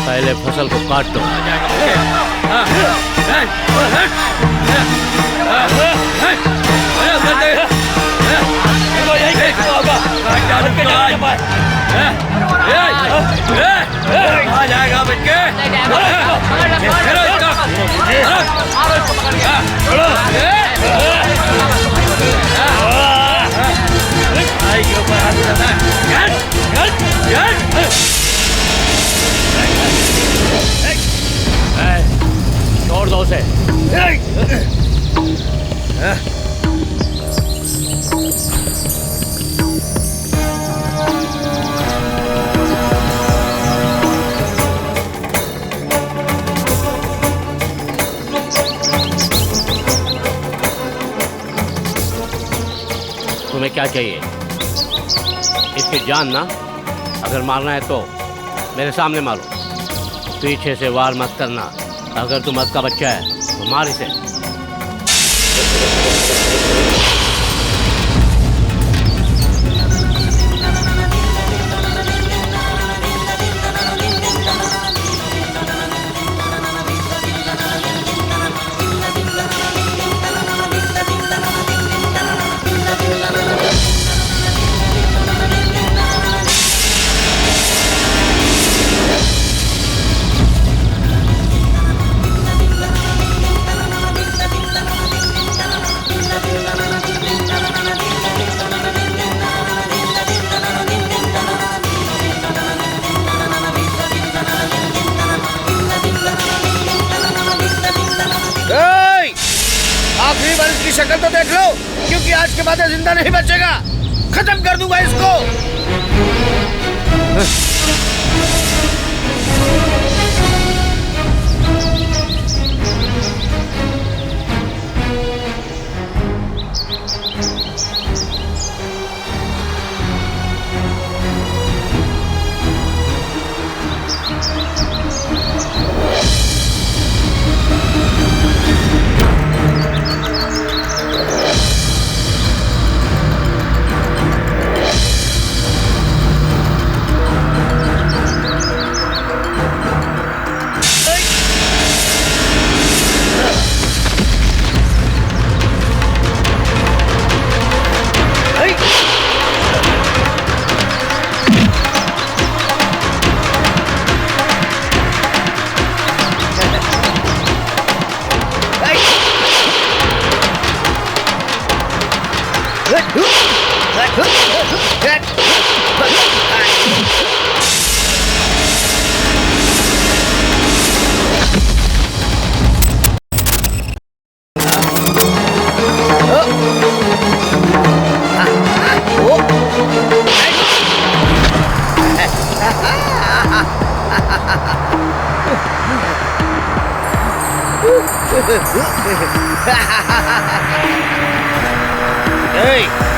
पहले फसल को काट दो। आ जाएगा बच्चे। छोड़ दो उसे। तुम्हें क्या चाहिए? इसकी जान ना, अगर मारना है तो मेरे सामने मारो, पीछे से वार मत करना। अगर तू मत का बच्चा है तो मार इसे। आखिरी बार इसकी शक्ल तो देख लो, क्योंकि आज के बाद ये जिंदा नहीं बचेगा। खत्म कर दूंगा इसको।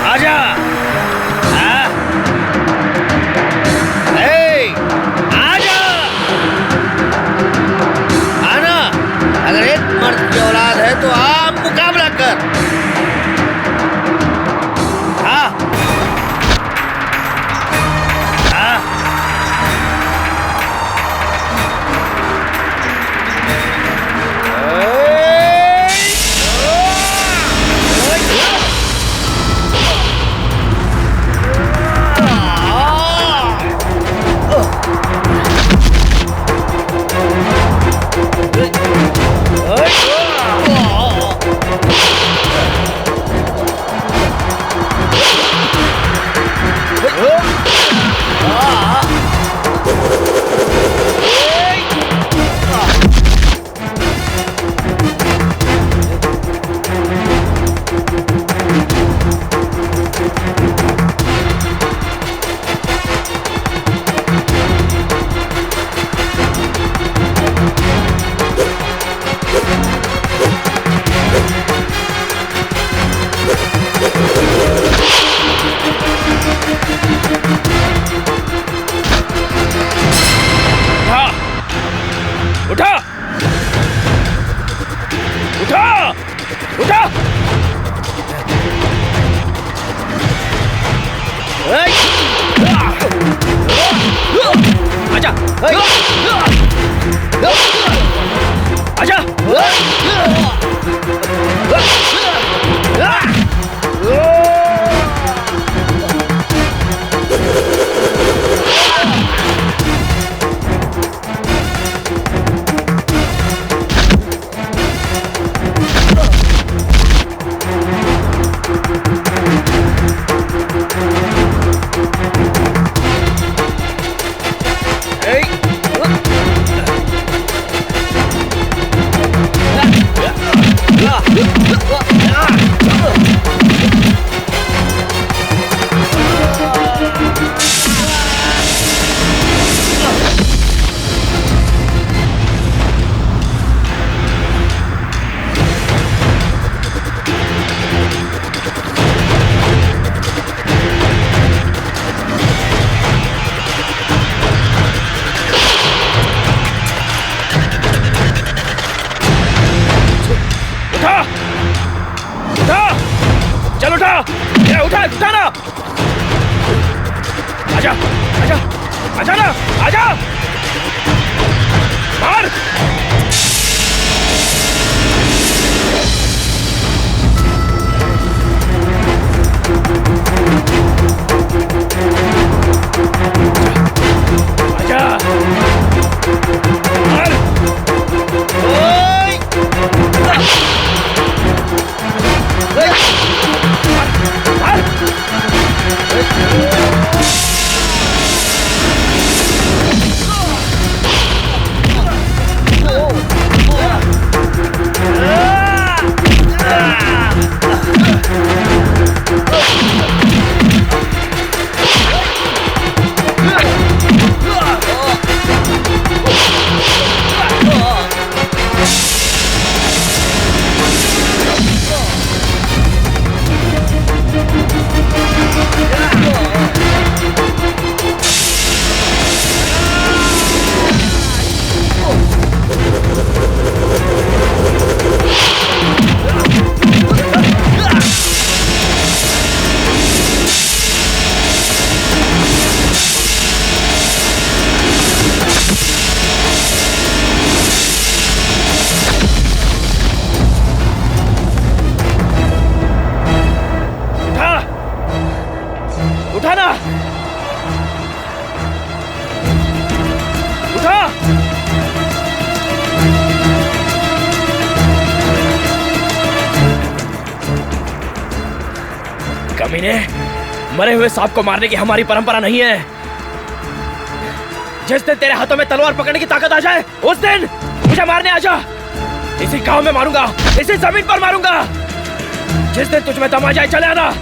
आजा। आजा आना। अगर एक मर्द की औलाद है तो आप मुकाबला कर। हाँ हाँ उठा उठा उठा। आजा आजा। आजा, ये उठा ना। आजा आजा आजा ना, आजा मार। आजा मार। ओए मार। उठाना, उठा। कमीने, मरे हुए सांप को मारने की हमारी परंपरा नहीं है। जिस दिन तेरे हाथों में तलवार पकड़ने की ताकत आ जाए, उस दिन मुझे मारने आ जा। इसी गांव में मारूंगा, इसी जमीन पर मारूंगा। जिस दिन तुझ में दम आ जाए, चले आना।